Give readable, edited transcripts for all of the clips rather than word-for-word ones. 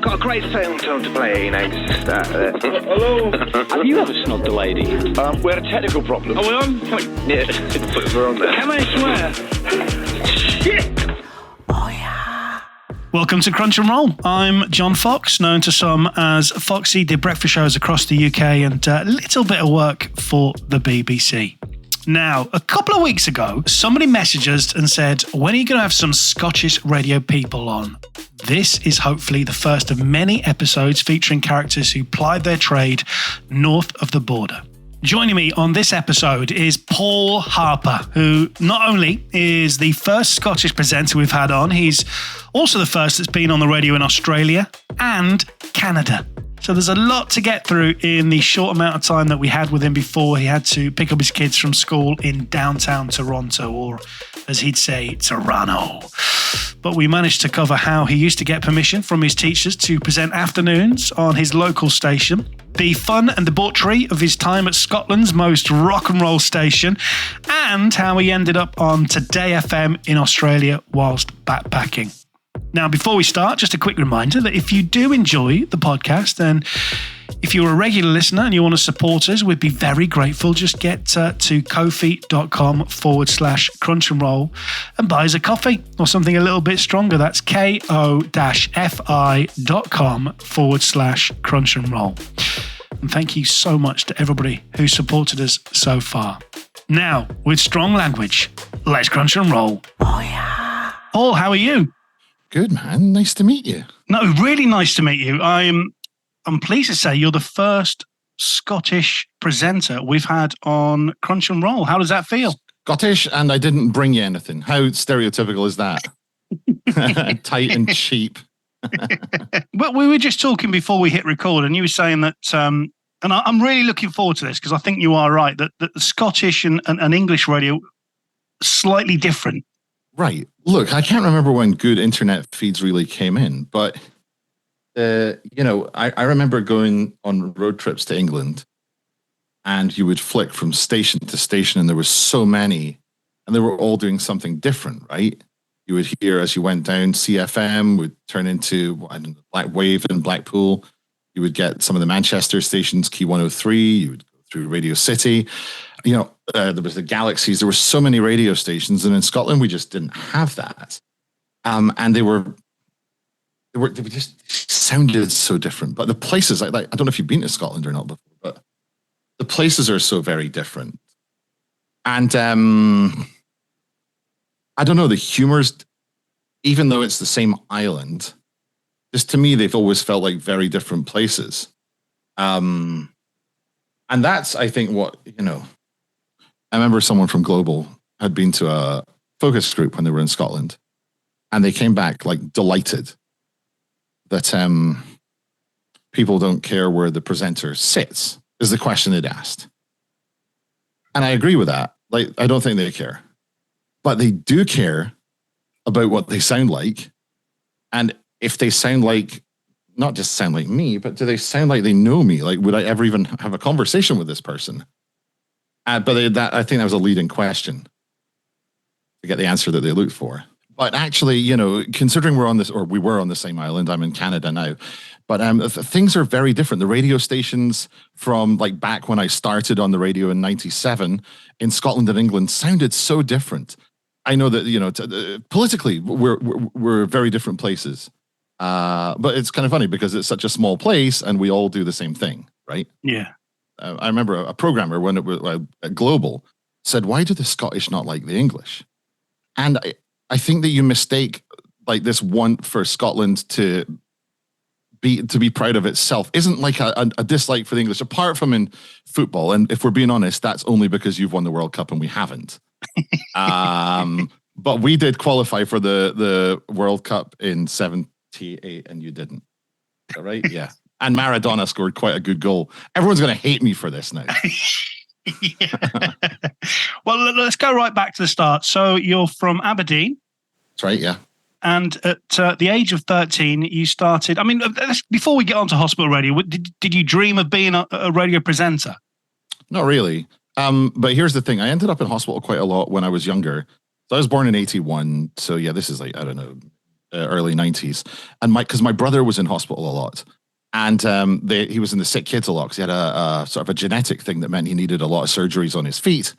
got a great film to play, just hello? Have you ever snubbed a lady? we had a technical problem. Are we on? Yeah, we're on there. Can I swear? Shit! Welcome to Crunch and Roll. I'm John Fox, known to some as Foxy, did breakfast shows across the UK and a little bit of work for the BBC. Now, a couple of weeks ago, somebody messaged us and said, when are you going to have some Scottish radio people on? This is hopefully the first of many episodes featuring characters who plied their trade north of the border. Joining me on this episode is Paul Harper, who not only is the first Scottish presenter we've had on, he's also the first that's been on the radio in Australia and Canada. So there's a lot to get through in the short amount of time that we had with him before he had to pick up his kids from school in downtown Toronto, or as he'd say, Toronno. But we managed to cover how he used to get permission from his teachers to present afternoons on his local station, the fun and debauchery of his time at Scotland's most rock and roll station, and how he ended up on Today FM in Australia whilst backpacking. Now, before we start, just a quick reminder that if you do enjoy the podcast, and if you're a regular listener and you want to support us, we'd be very grateful. Just get to ko-fi.com/crunch and roll and buy us a coffee or something a little bit stronger. That's ko-fi.com/crunch and roll. And thank you so much to everybody who supported us so far. Now, with strong language, let's crunch and roll. Oh, yeah. Paul, how are you? Good, man. Nice to meet you. No, really nice to meet you. I'm pleased to say you're the first Scottish presenter we've had on Crunch and Roll. How does that feel? Scottish, and I didn't bring you anything. How stereotypical is that? Tight and cheap. But we were just talking before we hit record, and you were saying that, and I'm really looking forward to this because I think you are right, that the Scottish and English radio slightly different. Right. Look, I can't remember when good internet feeds really came in, but, I remember going on road trips to England, and you would flick from station to station, and there were so many, and they were all doing something different, right? You would hear as you went down, CFM would turn into Black Wave in Blackpool. You would get some of the Manchester stations, Key 103. You would go through Radio City. There was the Galaxies. There were so many radio stations, and in Scotland we just didn't have that. And they just sounded so different. But the places, I don't know if you've been to Scotland or not before, but the places are so very different. And I don't know, the humor's, even though it's the same island, just to me they've always felt like very different places. And that's, I think, what I remember someone from Global had been to a focus group when they were in Scotland, and they came back like delighted that people don't care where the presenter sits, is the question they'd asked. And I agree with that. Like, I don't think they care. But they do care about what they sound like. And if they sound like, not just sound like me, but do they sound like they know me? Like, would I ever even have a conversation with this person? But I think that was a leading question to get the answer that they looked for. But actually, considering we were on the same island, I'm in Canada now, but things are very different. The radio stations from like back when I started on the radio in 97 in Scotland and England sounded so different. I know that, politically, we're very different places. But it's kind of funny because it's such a small place and we all do the same thing, right? Yeah. I remember a programmer when it was at Global said, "Why do the Scottish not like the English?" And I think that you mistake like this want for Scotland to be proud of itself isn't like a dislike for the English, apart from in football. And if we're being honest, that's only because you've won the World Cup and we haven't. But we did qualify for the World Cup in 78 and you didn't. Is that right? Yeah. And Maradona scored quite a good goal. Everyone's going to hate me for this now. Well, let's go right back to the start. So you're from Aberdeen. That's right, yeah. And at the age of 13, you started... I mean, before we get on to hospital radio, did you dream of being a radio presenter? Not really. But here's the thing. I ended up in hospital quite a lot when I was younger. So I was born in 81. So yeah, this is like, I don't know, early 90s. And because my brother was in hospital a lot. And he was in the sick kids a lot because he had a sort of a genetic thing that meant he needed a lot of surgeries on his feet.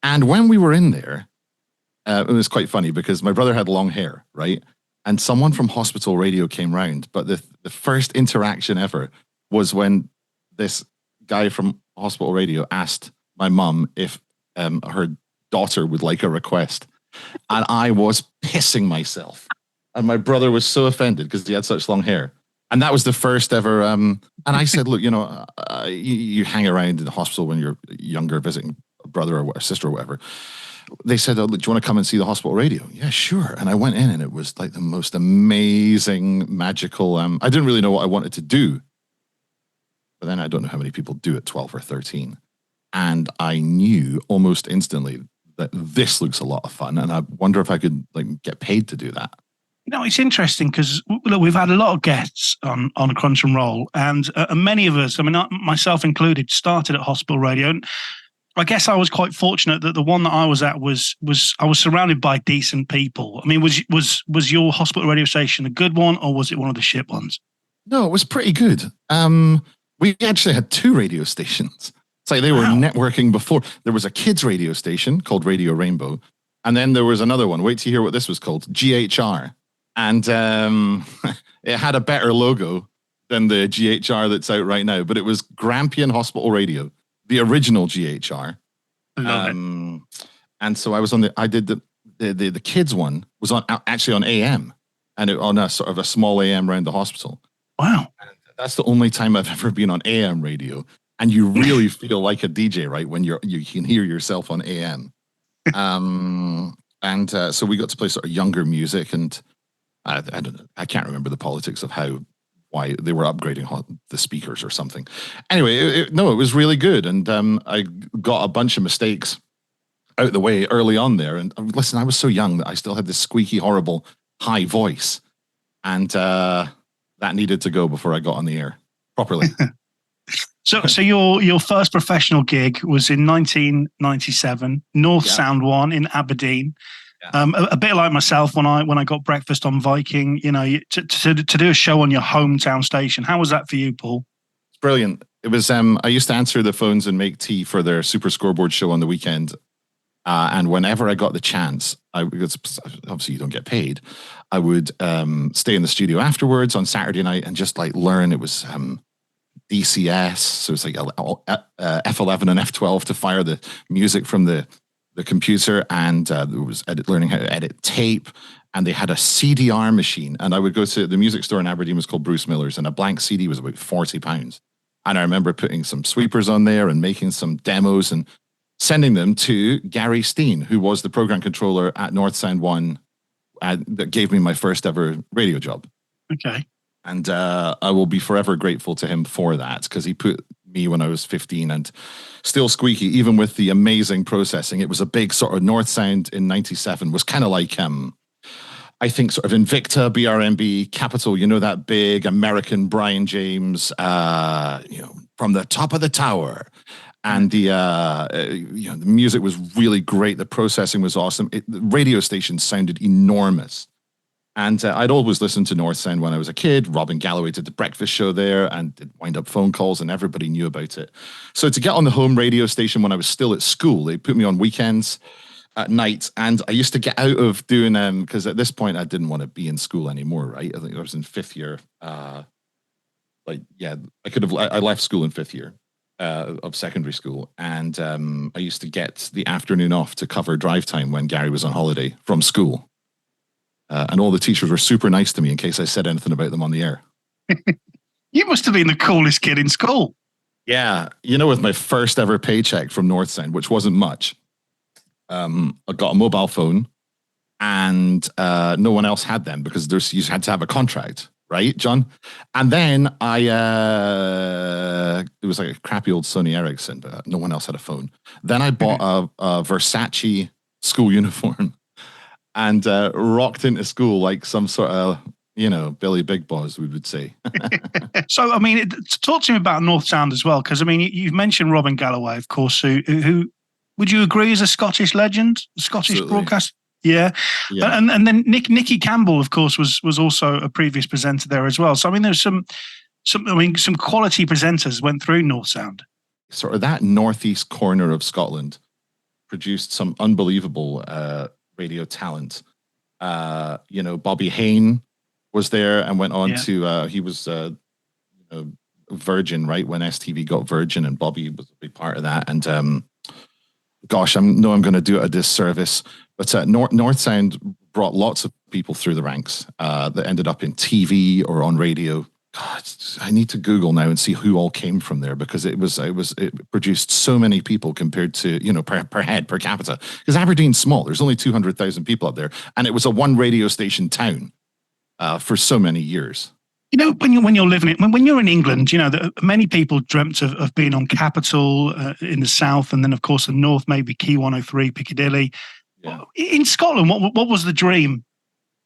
And when we were in there, it was quite funny because my brother had long hair, right? And someone from hospital radio came round. But the first interaction ever was when this guy from hospital radio asked my mum if her daughter would like a request. And I was pissing myself. And my brother was so offended because he had such long hair. And that was the first ever. And I said, look, you hang around in the hospital when you're younger, visiting a brother or a sister or whatever. They said, oh, do you want to come and see the hospital radio? Yeah, sure. And I went in and it was like the most amazing, magical. I didn't really know what I wanted to do. But then I don't know how many people do at 12 or 13. And I knew almost instantly that this looks a lot of fun. And I wonder if I could get paid to do that. It's interesting because look, we've had a lot of guests on Crunch and Roll, and many of us, myself included, started at hospital radio. And I guess I was quite fortunate that the one that I was at was I was surrounded by decent people. I mean, was your hospital radio station a good one, or was it one of the shit ones? No, it was pretty good. We actually had 2 radio stations. It's like they were networking before. There was a kids radio station called Radio Rainbow, and then there was another one. Wait to hear what this was called, GHR. And it had a better logo than the GHR that's out right now, but it was Grampian Hospital Radio, the original GHR. And so I did the kids one was actually on AM, and on a sort of a small AM around the hospital. Wow. And that's the only time I've ever been on AM radio. And you really feel like a DJ, right? When you can hear yourself on AM. So we got to play sort of younger music, and I don't know. I can't remember the politics of why they were upgrading the speakers or something. Anyway, it was really good. And I got a bunch of mistakes out the way early on there. And listen, I was so young that I still had this squeaky, horrible high voice. And that needed to go before I got on the air properly. So your first professional gig was in 1997, North Sound 1 in Aberdeen. Yeah. A bit like myself when I got breakfast on Viking, to do a show on your hometown station. How was that for you, Paul? It's brilliant. It was. I used to answer the phones and make tea for their Super Scoreboard show on the weekend. And whenever I got the chance, obviously you don't get paid. I would stay in the studio afterwards on Saturday night and just learn. It was DCS, so it's F11 and F12 to fire the music from the computer, and there was learning how to edit tape, and they had a CDR machine, and I would go to the music store in Aberdeen, was called Bruce Miller's, and a blank CD was about £40. And I remember putting some sweepers on there and making some demos and sending them to Gary Steen, who was the program controller at North Sound 1, that gave me my first ever radio job. Okay. And I will be forever grateful to him for that, because he put me when I was 15 and still squeaky, even with the amazing processing. It was a big sort of North Sound in 97 was kind of like, I think sort of Invicta, BRMB, Capitol, that big American Brian James, from the top of the tower. And the music was really great. The processing was awesome. The radio station sounded enormous. And I'd always listened to North Sound when I was a kid. Robin Galloway did the breakfast show there and did wind-up phone calls, and everybody knew about it. So to get on the home radio station when I was still at school, they put me on weekends at night. And I used to get out of doing because at this point I didn't want to be in school anymore, right? I think I was in 5th year. I left school in 5th year of secondary school. And I used to get the afternoon off to cover drive time when Gary was on holiday from school. And all the teachers were super nice to me in case I said anything about them on the air. You must have been the coolest kid in school. Yeah. With my first ever paycheck from North Sound, which wasn't much, I got a mobile phone, and no one else had them because you had to have a contract, right, John? And then it was like a crappy old Sony Ericsson, but no one else had a phone. Then I bought a Versace school uniform. And rocked into school like some sort of, Billy Big Boss, we would say. So, talk to me about North Sound as well, because, you've mentioned Robin Galloway, of course, who would you agree is a Scottish legend, Scottish broadcast? Yeah. Yeah. And then Nikki Campbell, of course, was also a previous presenter there as well. So I mean, there's some quality presenters went through North Sound. Sort of that northeast corner of Scotland produced some unbelievable radio talent. Bobby Hayne was there and went on to he was Virgin, right, when STV got Virgin, and Bobby was a big part of that. And gosh, I'm going to do it a disservice, but North Sound brought lots of people through the ranks that ended up in TV or on radio. God, I need to Google now and see who all came from there, because it produced so many people compared to, per head, per capita. Because Aberdeen's small. There's only 200,000 people up there. And it was a one radio station town for so many years. When you're living it, when you're in England, many people dreamt of being on Capital in the south, and then of course the north, maybe Key 103, Piccadilly. Yeah. In Scotland, what was the dream?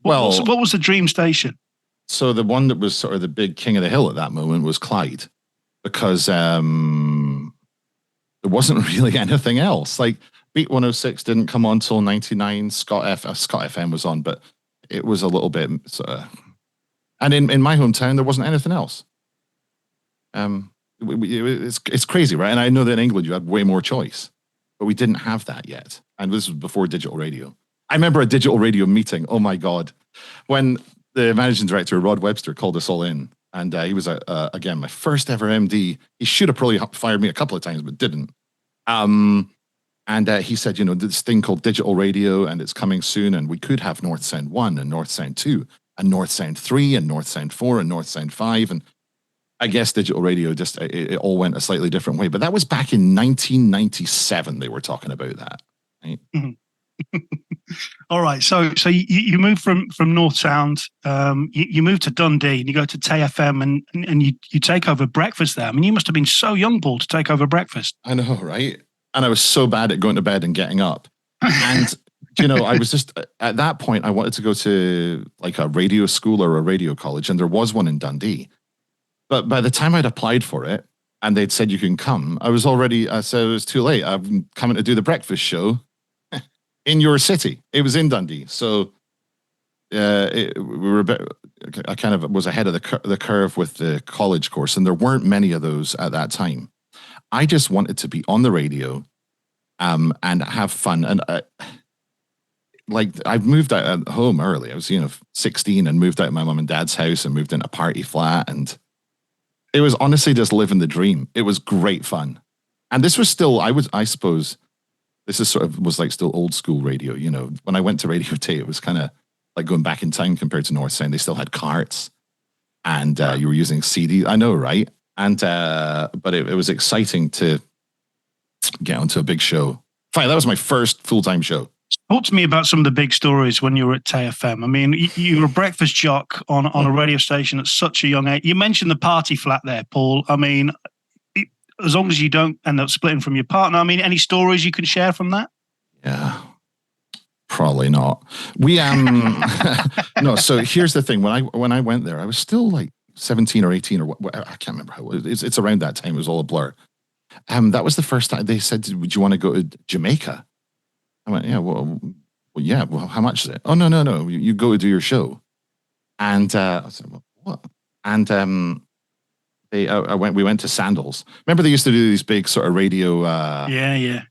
What was the dream station? So the one that was sort of the big king of the hill at that moment was Clyde, because there wasn't really anything else. Like Beat 106 didn't come on till 99. Scott FM was on, but it was a little bit sort of. And in my hometown, there wasn't anything else. It's crazy, right? And I know that in England you had way more choice, but we didn't have that yet. And this was before digital radio. I remember a digital radio meeting. Oh my God, when the managing director Rod Webster called us all in, and he was again my first ever MD. He should have probably fired me a couple of times, but didn't. And he said, this thing called digital radio, and it's coming soon, and we could have North Sound 1 and North Sound 2. And North Sound 3 and North Sound 4 and North Sound 5. And I guess digital radio just, it all went a slightly different way. But that was back in 1997 they were talking about that. Right? Mm-hmm. All right. So you moved from North Sound, you moved to Dundee, and you go to TFM, and you take over breakfast there. I mean, you must have been so young, Paul, to take over breakfast. I know, right? And I was so bad at going to bed and getting up. And... I was just, at that point, I wanted to go to like a radio school or a radio college, and there was one in Dundee. But by the time I'd applied for it and they'd said you can come, I said it was too late. I'm coming to do the breakfast show in your city. It was in Dundee. So I kind of was ahead of the curve with the college course, and there weren't many of those at that time. I just wanted to be on the radio and have fun. And I've moved out at home early. I was, 16 and moved out of my mum and dad's house and moved into a party flat. And it was honestly just living the dream. It was great fun. And this was still, I suppose, this is was like still old school radio. When I went to Radio Tate, it was kind of like going back in time compared to North Sound. They still had carts, and you were using CD. I know, right? And, but it was exciting to get onto a big show. Fine, that was my first full-time show. Talk to me about some of the big stories when you were at TFM. I mean, you were a breakfast jock on a radio station at such a young age. You mentioned the party flat there, Paul. I mean, as long as you don't end up splitting from your partner, I mean, any stories you can share from that? Yeah, probably not. We no. So here's the thing: when I went there, I was still like 17 or 18 or what, I can't remember how it was. It's around that time. It was all a blur. That was the first time they said, "Would you want to go to Jamaica?" I went, yeah, well, yeah. Well, how much is it? Oh, no. You go to do your show. And I said, well, what? And we went to Sandals. Remember they used to do these big sort of radio. Yeah.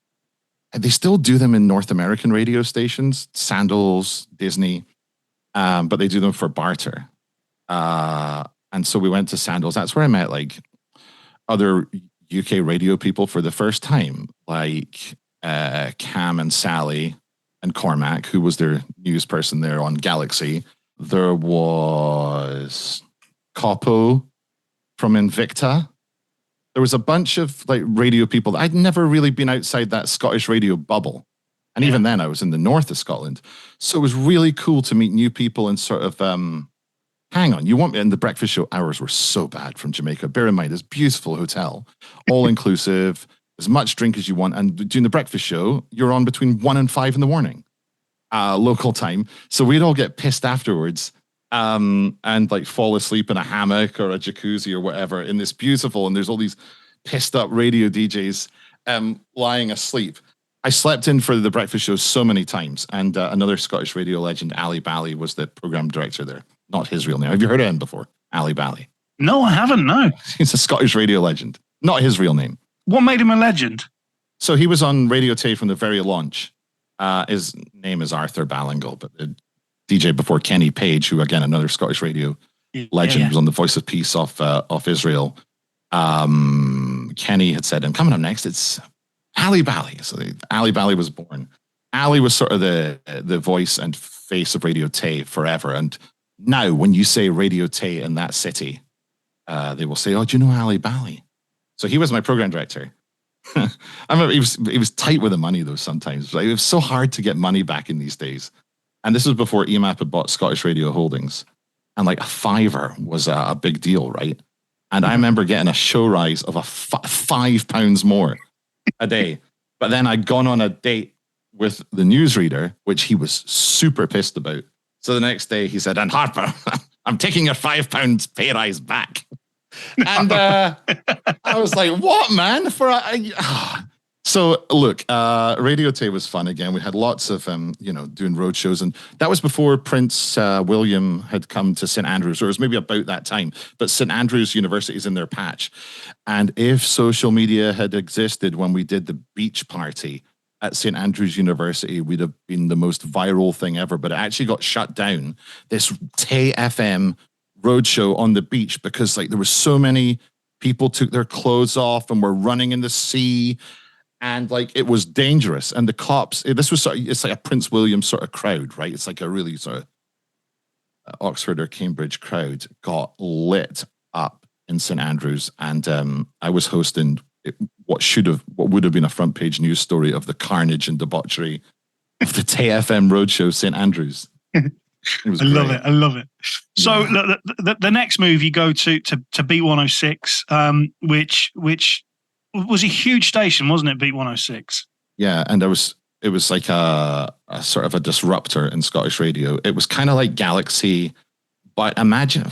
They still do them in North American radio stations, Sandals, Disney, but they do them for barter. And so we went to Sandals. That's where I met like other UK radio people for the first time, like Cam and Sally and Cormac, who was their news person there on Galaxy. There was Coppo from Invicta. There was a bunch of like radio people. I'd never really been outside that Scottish radio bubble. And even then I was in the north of Scotland. So it was really cool to meet new people and sort of, hang on, you want me? And the breakfast show hours were so bad from Jamaica. Bear in mind, this beautiful hotel, all inclusive, as much drink as you want. And doing the breakfast show, you're on between 1 and 5 in the morning, local time. So we'd all get pissed afterwards and like fall asleep in a hammock or a jacuzzi or whatever in this beautiful, and there's all these pissed up radio DJs lying asleep. I slept in for the breakfast show so many times, and another Scottish radio legend, Ali Bally, was the program director there. Not his real name. Have you heard of him before? Ali Bally. No, I haven't. No. He's a Scottish radio legend. Not his real name. What made him a legend? So he was on Radio Tay from the very launch. His name is Arthur Ballingle, but the DJ before Kenny Page, who again another Scottish radio legend, was on the Voice of Peace off Israel. Kenny had said, "And coming up next, it's Ali Bally." So Ali Bally was born. Ali was sort of the voice and face of Radio Tay forever. And now, when you say Radio Tay in that city, they will say, "Oh, do you know Ali Bally?" So he was my program director. I remember he was tight with the money though. Sometimes like, it was so hard to get money back in these days. And this was before EMAP had bought Scottish Radio Holdings, and like a fiver was a big deal, right? And I remember getting a show rise of £5 more a day. But then I'd gone on a date with the newsreader, which he was super pissed about. So the next day he said, "And Harper, I'm taking your £5 pay rise back." And I was like, "What, man?" So look, Radio Tay was fun again. We had lots of, doing road shows, and that was before Prince William had come to St Andrews, or it was maybe about that time. But St Andrews University is in their patch, and if social media had existed when we did the beach party at St Andrews University, we'd have been the most viral thing ever. But it actually got shut down. This Tay FM roadshow on the beach because like there were so many people took their clothes off and were running in the sea. And like it was dangerous, and the cops. It's like a Prince William sort of crowd, right? It's like a really sort of Oxford or Cambridge crowd got lit up in St Andrews, and I was hosting what would have been a front page news story of the carnage and debauchery of the Tay FM roadshow, St Andrews. I love it. So the next move you go to Beat 106, which was a huge station, wasn't it? Beat 106. Yeah, and it was like a sort of a disruptor in Scottish radio. It was kind of like Galaxy, but imagine,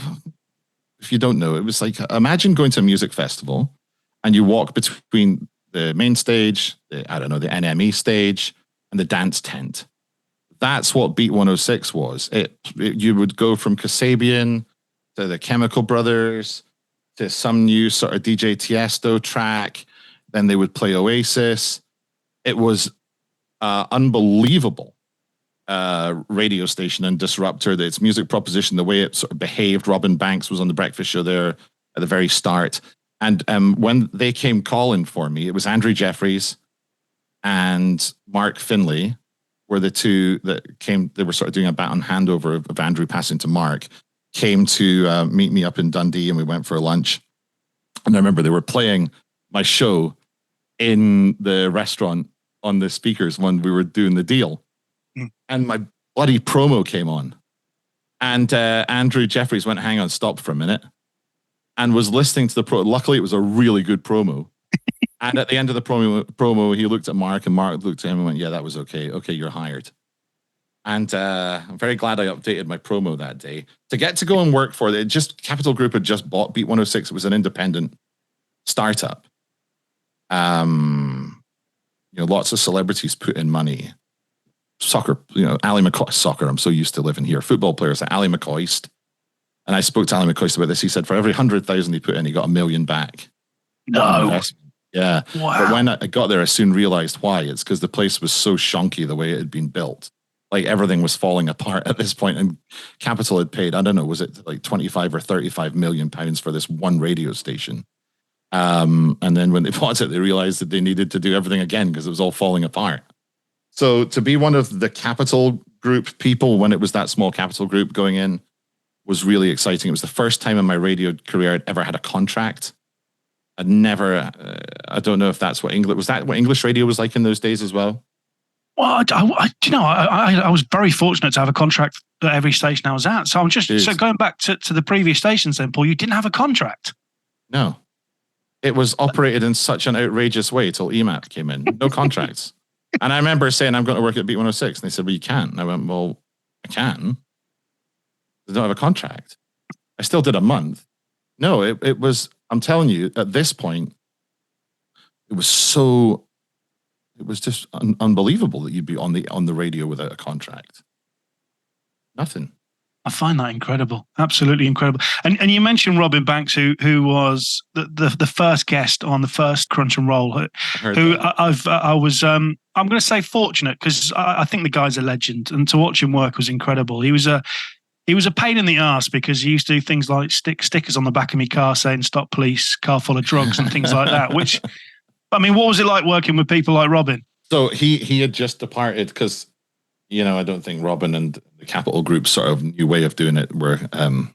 if you don't know, it was like, imagine going to a music festival and you walk between the main stage, the NME stage, and the dance tent. That's what Beat 106 was. You would go from Kasabian to the Chemical Brothers to some new sort of DJ Tiesto track. Then they would play Oasis. It was unbelievable radio station and disruptor. Its music proposition, the way it sort of behaved. Robin Banks was on the breakfast show there at the very start. And when they came calling for me, it was Andrew Jeffries and Mark Finlay were the two that came. They were sort of doing a baton handover of Andrew passing to Mark, came to meet me up in Dundee, and we went for a lunch. And I remember they were playing my show in the restaurant on the speakers when we were doing the deal. And my bloody promo came on. And Andrew Jeffries went, "Hang on, stop for a minute," and was listening to the promo. Luckily, it was a really good promo. And at the end of the promo, he looked at Mark, and Mark looked at him and went, "Yeah, that was okay. Okay, you're hired." And I'm very glad I updated my promo that day. To get to go and work for it, Capital Group had just bought Beat 106. It was an independent startup. Lots of celebrities put in money. Soccer, Ali McCoy, soccer, I'm so used to living here. Football players like Ali McCoist. And I spoke to Ali McCoist about this. He said for every 100,000 he put in, he got $1 million back. No. Yeah. Wow. But when I got there, I soon realized why. It's because the place was so shonky the way it had been built. Like everything was falling apart at this point, and Capital had paid, I don't know, was it like 25 or 35 million pounds for this one radio station? And then when they bought it, they realized that they needed to do everything again because it was all falling apart. So to be one of the Capital Group people when it was that small Capital Group going in was really exciting. It was the first time in my radio career I'd ever had a contract. I'd never, I don't know if that's what English, was that what English radio was like in those days as well? Well, I was very fortunate to have a contract at every station I was at. So so going back to the previous stations then, Paul, you didn't have a contract? No. It was operated in such an outrageous way till EMAP came in. No contracts. And I remember saying, "I'm going to work at Beat 106. And they said, "Well, you can't." And I went, "Well, I can. I don't have a contract." I still did a month. No, it was, I'm telling you, at this point, it was It was just unbelievable that you'd be on the radio without a contract. Nothing. I find that incredible, absolutely incredible. And you mentioned Robin Banks, who was the first guest on the first Crunch and Roll. I was I'm going to say fortunate, because I think the guy's a legend, and to watch him work was incredible. He was a pain in the ass, because he used to do things like stick stickers on the back of my car saying "Stop Police, car full of drugs" and things like that. Which, I mean, what was it like working with people like Robin? So he had just departed, because I don't think Robin and the Capital Group sort of new way of doing it were they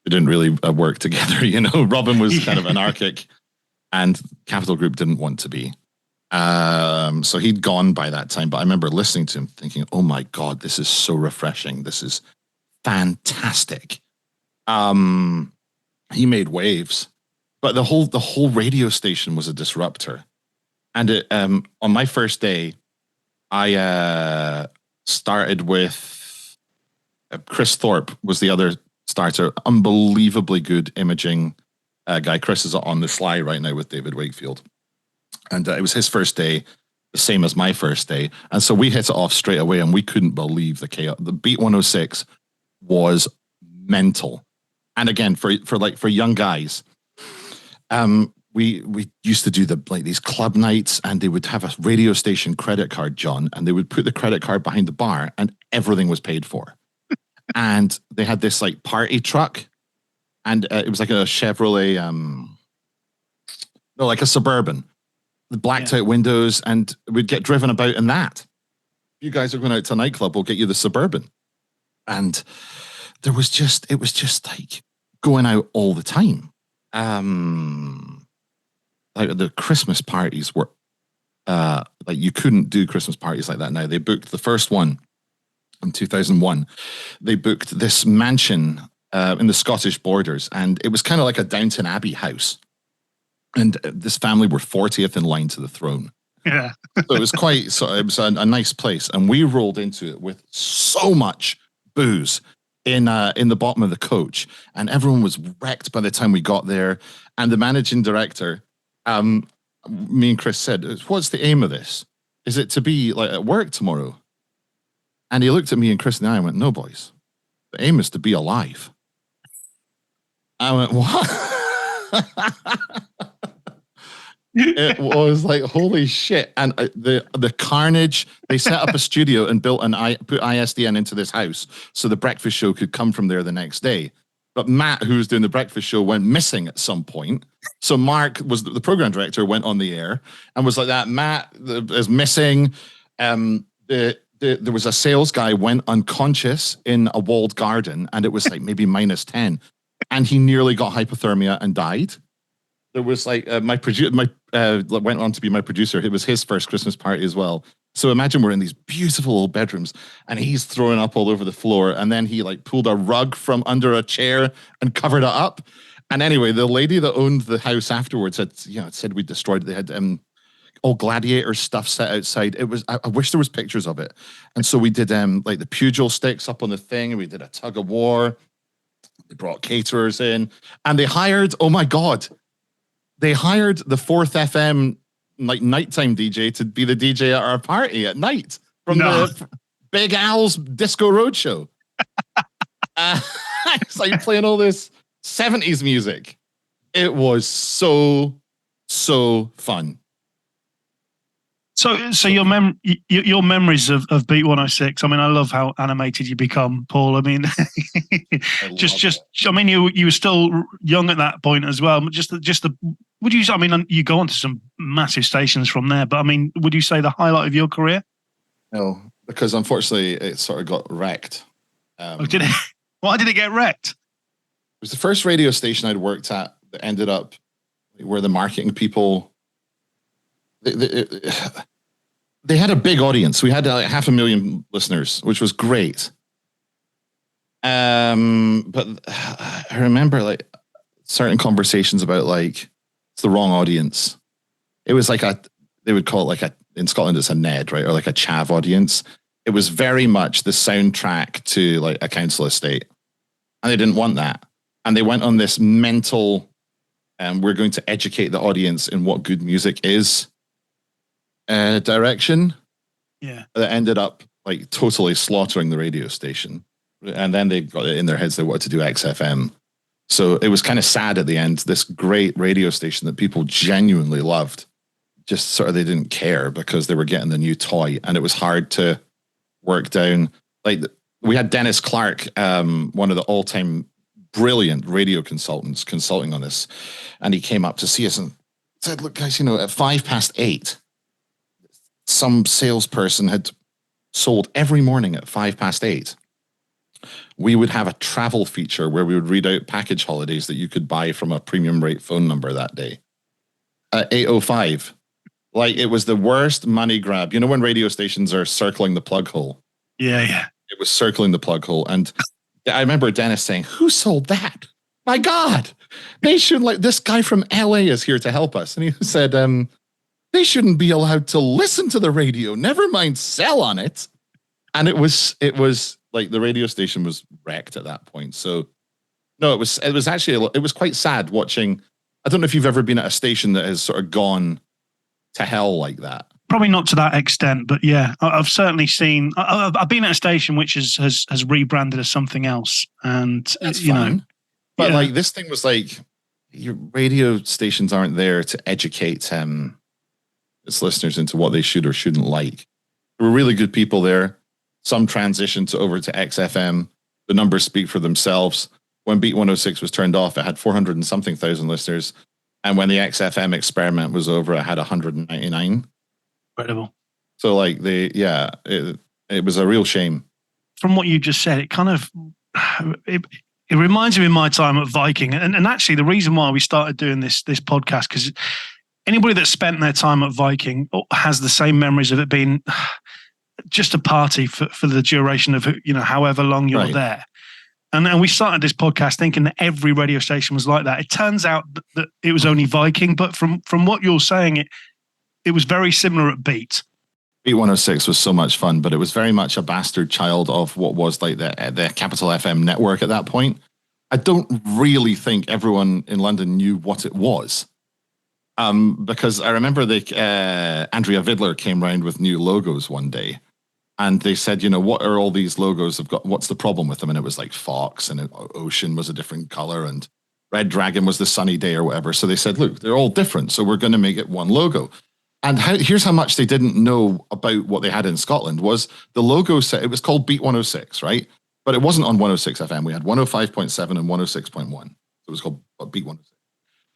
didn't really work together. Robin was kind of anarchic, and Capital Group didn't want to be. So he'd gone by that time. But I remember listening to him, thinking, "Oh my God, this is so refreshing. This is fantastic." He made waves, but the whole radio station was a disruptor. And on my first day, I started with Chris Thorpe was the other starter. Unbelievably good imaging guy. Chris is on the sly right now with David Wakefield. And it was his first day, the same as my first day. And so we hit it off straight away, and we couldn't believe the chaos. The Beat 106 was mental. And again, for young guys, we used to do these club nights, and they would have a radio station credit card, John, and they would put the credit card behind the bar, and everything was paid for. And they had this like party truck, and it was like a Chevrolet, like a Suburban, the blacked out windows, and we'd get driven about in that. You guys are going out to a nightclub, we'll get you the Suburban. And it was just like going out all the time. Like the Christmas parties were like, you couldn't do Christmas parties like that now. They booked the first one in 2001. They booked this mansion in the Scottish borders, and it was kind of like a Downton Abbey house. And this family were 40th in line to the throne. Yeah. So it was it was a nice place, and we rolled into it with so much booze in the bottom of the coach, and everyone was wrecked by the time we got there. And the managing director, me and Chris said, "What's the aim of this? Is it to be like at work tomorrow?" And he looked at me and Chris and I and went, "No, boys. The aim is to be alive." I went, "What?" It was like, holy shit. And the carnage. They set up a studio and put ISDN into this house so the breakfast show could come from there the next day. But Matt, who was doing the breakfast show, went missing at some point. So Mark was the program director, went on the air and was like, "That Matt is missing." There was a sales guy went unconscious in a walled garden, and it was like maybe -10, and he nearly got hypothermia and died. There was like went on to be my producer. It was his first Christmas party as well. So imagine we're in these beautiful old bedrooms, and he's throwing up all over the floor, and then he like pulled a rug from under a chair and covered it up. And anyway, the lady that owned the house afterwards said we destroyed it. They had all gladiator stuff set outside. It was I wish there was pictures of it. And so we did like the pugil sticks up on the thing, and we did a tug of war. They brought caterers in, and they hired, oh my God, they hired the 4th FM like nighttime DJ to be the DJ at our party at night from the Big Al's Disco Roadshow. It's like playing all this 70s music. It was so fun. So your memories of Beat 106. I mean, I love how animated you become, Paul. I mean, I mean, you were still young at that point as well. Would you? I mean, you go on to some massive stations from there, but I mean, would you say the highlight of your career? No, because unfortunately, it sort of got wrecked. Did it? Why did it get wrecked? It was the first radio station I'd worked at that ended up where the marketing people. They had a big audience. We had like 500,000 listeners, which was great. But I remember like certain conversations about like it's the wrong audience. It was like they would call it like in Scotland it's a Ned, right? Or like a chav audience. It was very much the soundtrack to like a council estate. And they didn't want that. And they went on this mental, we're going to educate the audience in what good music is. direction. Yeah. That ended up like totally slaughtering the radio station. And then they got it in their heads they wanted to do XFM. So it was kind of sad at the end. This great radio station that people genuinely loved, just sort of they didn't care because they were getting the new toy, and it was hard to work down. Like we had Dennis Clark, one of the all-time brilliant radio consultants, consulting on this, and he came up to see us and said, "Look, guys, at 8:05, some salesperson had sold every morning at 8:05. We would have a travel feature where we would read out package holidays that you could buy from a premium rate phone number that day at 8:05. Like, it was the worst money grab. When radio stations are circling the plug hole? Yeah. It was circling the plug hole. And I remember Dennis saying, "Who sold that? My God, they shouldn't, this guy from LA is here to help us." And he said, they shouldn't be allowed to listen to the radio, never mind sell on it. And it was like the radio station was wrecked at that point. So no, it was quite sad watching. I don't know if you've ever been at a station that has sort of gone to hell like that. Probably not to that extent, but yeah, I've certainly seen. I've been at a station which has rebranded as something else, and That's fine. But yeah. like this thing was like, your radio stations aren't there to educate its listeners into what they should or shouldn't like. There were really good people there. Some transitioned over to XFM. The numbers speak for themselves. When Beat 106 was turned off, it had 400 and something thousand listeners. And when the XFM experiment was over, it had 199. Incredible. So like it was a real shame. From what you just said, it kind of it reminds me of my time at Viking, and actually the reason why we started doing this podcast, because anybody that spent their time at Viking has the same memories of it being just a party for the duration of however long you're Right. there. And we started this podcast thinking that every radio station was like that. It turns out that it was only Viking, but from what you're saying, it was very similar at Beat. Beat 106 was so much fun, but it was very much a bastard child of what was like the Capital FM network at that point. I don't really think everyone in London knew what it was. Because I remember Andrea Vidler came round with new logos one day. And they said, what are all these logos have got? What's the problem with them? And it was like Fox, and Ocean was a different color, and Red Dragon was the sunny day or whatever. So they said, look, they're all different, so we're going to make it one logo. And here's how much they didn't know about what they had in Scotland was the logo set. It was called Beat 106, right? But it wasn't on 106 FM. We had 105.7 and 106.1. So it was called Beat 106.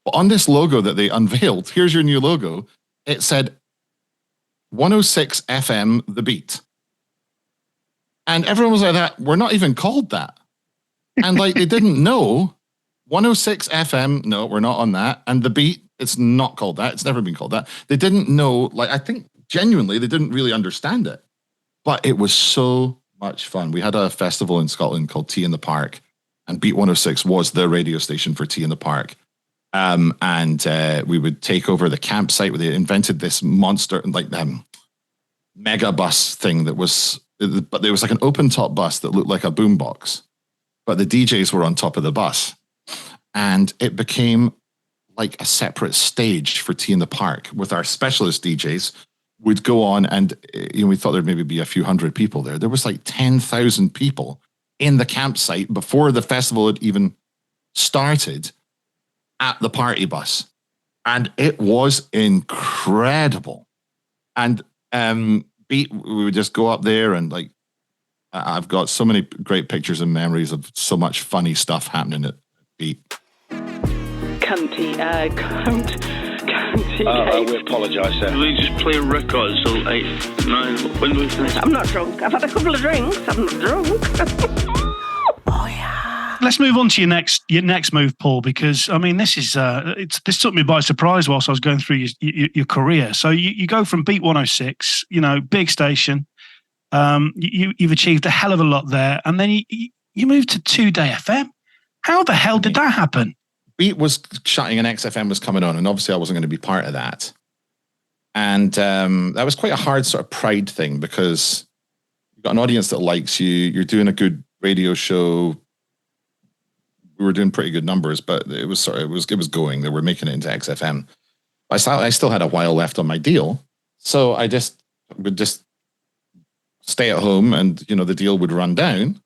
But on this logo that they unveiled, here's your new logo. It said 106 FM The Beat. And everyone was like that. We're not even called that. And like they didn't know 106 FM. No, we're not on that. And The Beat, it's not called that. It's never been called that. They didn't know, like, I think genuinely they didn't really understand it. But it was so much fun. We had a festival in Scotland called Tea in the Park, and Beat 106 was the radio station for Tea in the Park. And we would take over the campsite where they invented this monster, like mega bus thing that was, but there was like an open top bus that looked like a boombox, but the DJs were on top of the bus, and it became like a separate stage for Tea in the Park with our specialist DJs would go on, and we thought there'd maybe be a few hundred people there. There was like 10,000 people in the campsite before the festival had even started at the party bus, and it was incredible. And we would just go up there, and like I've got so many great pictures and memories of so much funny stuff happening at Beat. Cunty. We apologise, sir. We just play records till 8, 9. When we finish. I'm not drunk. I've had a couple of drinks. I'm not drunk. Let's move on to your next move, Paul, because I mean this is this took me by surprise whilst I was going through your career. So you go from Beat 106, big station. You've achieved a hell of a lot there, and then you moved to 2-Day FM. How the hell did that happen? Beat was shutting and XFM was coming on, and obviously I wasn't going to be part of that. And that was quite a hard sort of pride thing, because you've got an audience that likes you. You're doing a good radio show. We were doing pretty good numbers, but it was going. They were making it into XFM. I still had a while left on my deal, So I would just stay at home and, the deal would run down.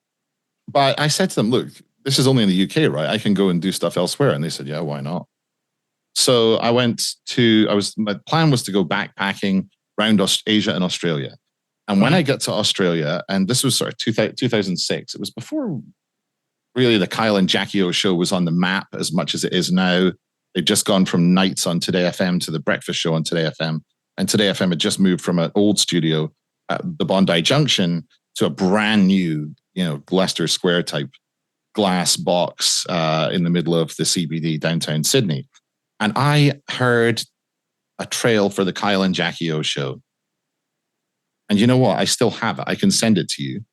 But I said to them, look, this is only in the UK, right? I can go and do stuff elsewhere. And they said, yeah, why not? So I my plan was to go backpacking around Asia and Australia. And when I got to Australia, and this was sort of 2006, it was before really the Kyle and Jackie O show was on the map as much as it is now. They'd just gone from nights on Today FM to the breakfast show on Today FM. And Today FM had just moved from an old studio at the Bondi Junction to a brand new, Leicester Square type glass box in the middle of the CBD downtown Sydney. And I heard a trail for the Kyle and Jackie O show. And you know what? I still have it. I can send it to you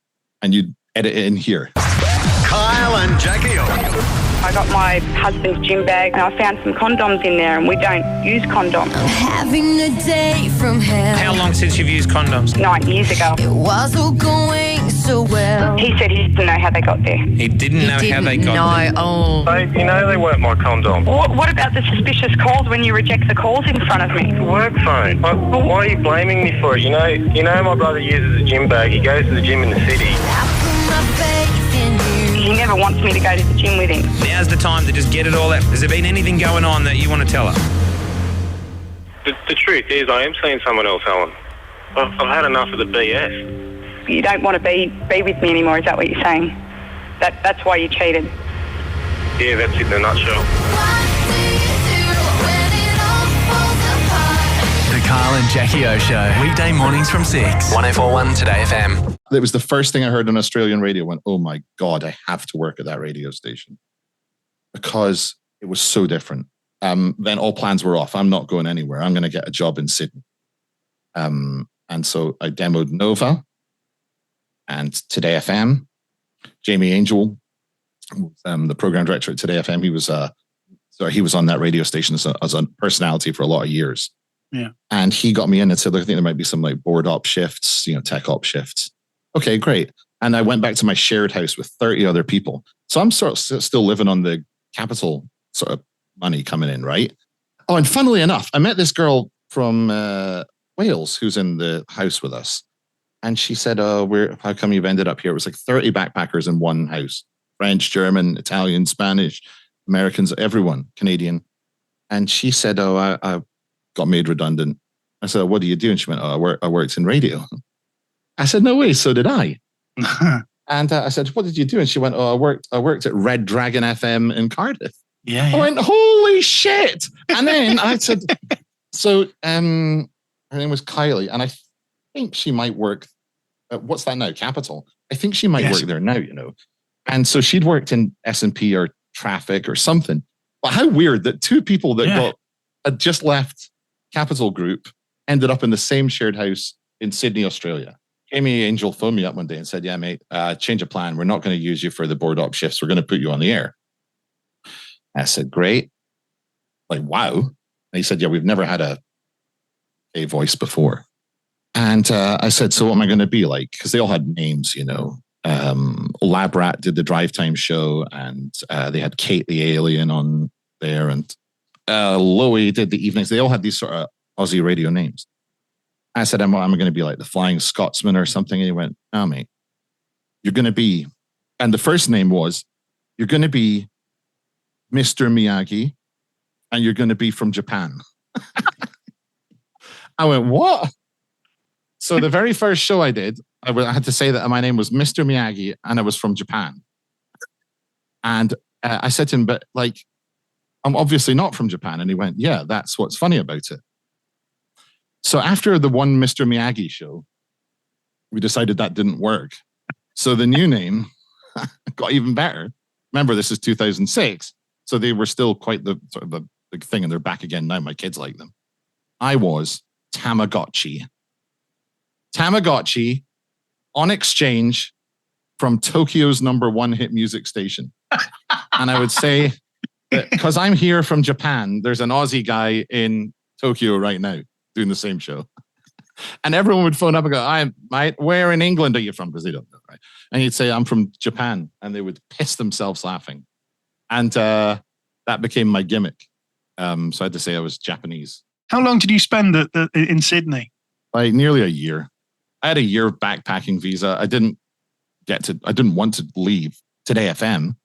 and you edit it in here. Kyle and Jackie O. I got my husband's gym bag and I found some condoms in there, and we don't use condoms. I'm having a day from hell. How long since you've used condoms? 9 years ago. It was all going so well. He said he didn't know how they got there. He didn't know how they got there. Oh. They weren't my condom. What about the suspicious calls when you reject the calls in front of me? It's a work phone. Why are you blaming me for it? You know my brother uses a gym bag. He goes to the gym in the city. I put my faith in you. He never wants me to go to the gym with him. Now's the time to just get it all out. Has there been anything going on that you want to tell her? The truth is, I am seeing someone else, Alan. I've had enough of the BS. You don't want to be with me anymore, is that what you're saying? That's why you cheated. Yeah, that's it in a nutshell. The Kyle and Jackie O Show. Weekday mornings from 6. 104.1 Today FM. It was the first thing I heard on Australian radio. Went, oh my God, I have to work at that radio station. Because it was so different. Then all plans were off. I'm not going anywhere. I'm going to get a job in Sydney. And so I demoed Nova and Today FM. Jamie Angel, the program director at Today FM, he was on that radio station as a personality for a lot of years. Yeah. And he got me in and said, look, I think there might be some like board op shifts, tech op shifts. Okay, great. And I went back to my shared house with 30 other people. So I'm sort of still living on the capital sort of money coming in, right? Oh, and funnily enough, I met this girl from Wales who's in the house with us. And she said, how come you've ended up here? It was like 30 backpackers in one house. French, German, Italian, Spanish, Americans, everyone, Canadian. And she said, I got made redundant. I said, what do you do? And she went, I worked in radio. I said, no way, so did I. And I said, what did you do? And she went, I worked at Red Dragon FM in Cardiff. Yeah. I went, holy shit. And then I said, so her name was Kylie. And I think she might work, what's that now? Capital. I think she might work there now, And so she'd worked in S&P or traffic or something. But how weird that two people that had just left Capital Group ended up in the same shared house in Sydney, Australia. Jamie Angel phoned me up one day and said, yeah, mate, change of plan. We're not going to use you for the board op shifts. We're going to put you on the air. I said, great. Like, wow. And he said, yeah, we've never had a voice before. And I said, so what am I going to be like? Because they all had names, Lab Rat did the drive time show, and they had Kate the Alien on there, and Loey did the evenings. They all had these sort of Aussie radio names. I said, I'm going to be like the Flying Scotsman or something. And he went, no, mate, you're going to be, and the first name was, you're going to be Mr. Miyagi, and you're going to be from Japan. I went, what? So the very first show I did, I had to say that my name was Mr. Miyagi and I was from Japan. And I said to him, but like, I'm obviously not from Japan. And he went, yeah, that's what's funny about it. So after the one Mr. Miyagi show, we decided that didn't work. So the new name got even better. Remember, this is 2006. So they were still quite the sort of the big thing, and they're back again now. My kids like them. I was Tamagotchi. Tamagotchi on exchange from Tokyo's #1 hit music station. And I would say, because I'm here from Japan, there's an Aussie guy in Tokyo right now doing the same show. And everyone would phone up and go, mate, where in England are you from? Because they don't know, right? And he'd say, I'm from Japan. And they would piss themselves laughing. And that became my gimmick. So I had to say I was Japanese. How long did you spend in Sydney? like nearly a year. I had a year backpacking visa. I didn't want to leave Today FM.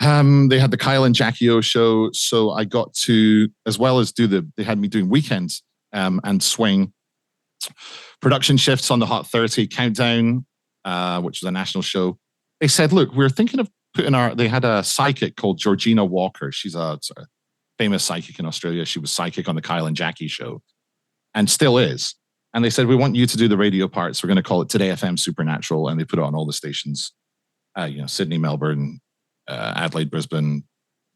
They had the Kyle and Jackie O show. So I got to, as well as they had me doing weekends and swing production shifts on the Hot 30 Countdown, which was a national show. They said, look, we're thinking of they had a psychic called Georgina Walker. She's a sort of famous psychic in Australia. She was psychic on the Kyle and Jackie show and still is. And they said, we want you to do the radio parts. We're going to call it Today FM Supernatural. And they put it on all the stations, Sydney, Melbourne, Adelaide, Brisbane,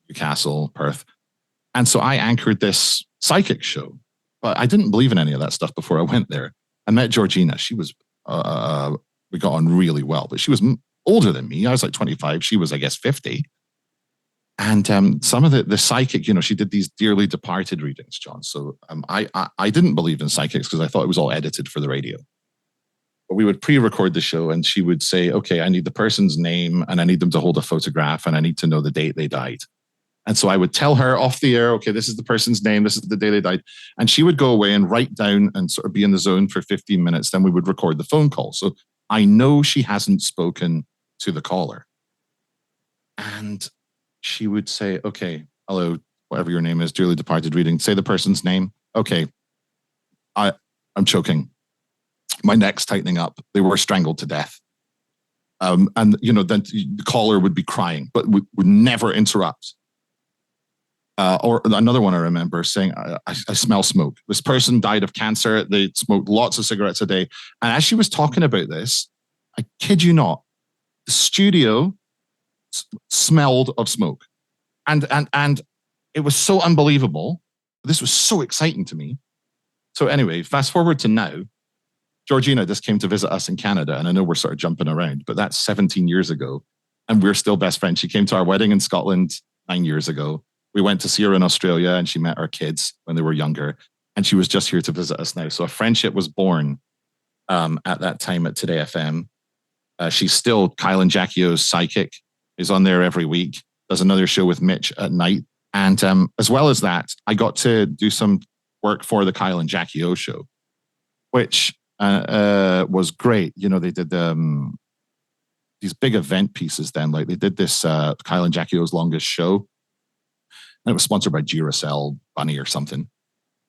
Newcastle, Perth. And so I anchored this psychic show, but I didn't believe in any of that stuff before I went there. I met Georgina. She was, we got on really well, but she was older than me. I was like 25. She was, I guess, 50. And some of the psychic, she did these dearly departed readings, John. So I didn't believe in psychics because I thought it was all edited for the radio. But we would pre-record the show and she would say, okay, I need the person's name and I need them to hold a photograph and I need to know the date they died. And so I would tell her off the air, okay, this is the person's name, this is the day they died. And she would go away and write down and sort of be in the zone for 15 minutes. Then we would record the phone call. So I know she hasn't spoken to the caller. And she would say, okay, hello, whatever your name is, dearly departed reading, say the person's name. Okay, I'm choking. My neck's tightening up. They were strangled to death. And, then the caller would be crying, but would never interrupt. Or another one I remember saying, I smell smoke. This person died of cancer. They smoked lots of cigarettes a day. And as she was talking about this, I kid you not, the studio smelled of smoke. And it was so unbelievable. This was so exciting to me. So anyway, fast forward to now, Georgina just came to visit us in Canada. And I know we're sort of jumping around, but that's 17 years ago. And we're still best friends. She came to our wedding in Scotland 9 years ago. We went to see her in Australia and she met our kids when they were younger. And she was just here to visit us now. So a friendship was born at that time at Today FM. She's still Kyle and Jackie O's psychic, is on there every week, does another show with Mitch at night. And as well as that, I got to do some work for the Kyle and Jackie O show, which was great. They did these big event pieces then. Like they did this Kyle and Jackie O's longest show. And it was sponsored by Duracell Bunny or something.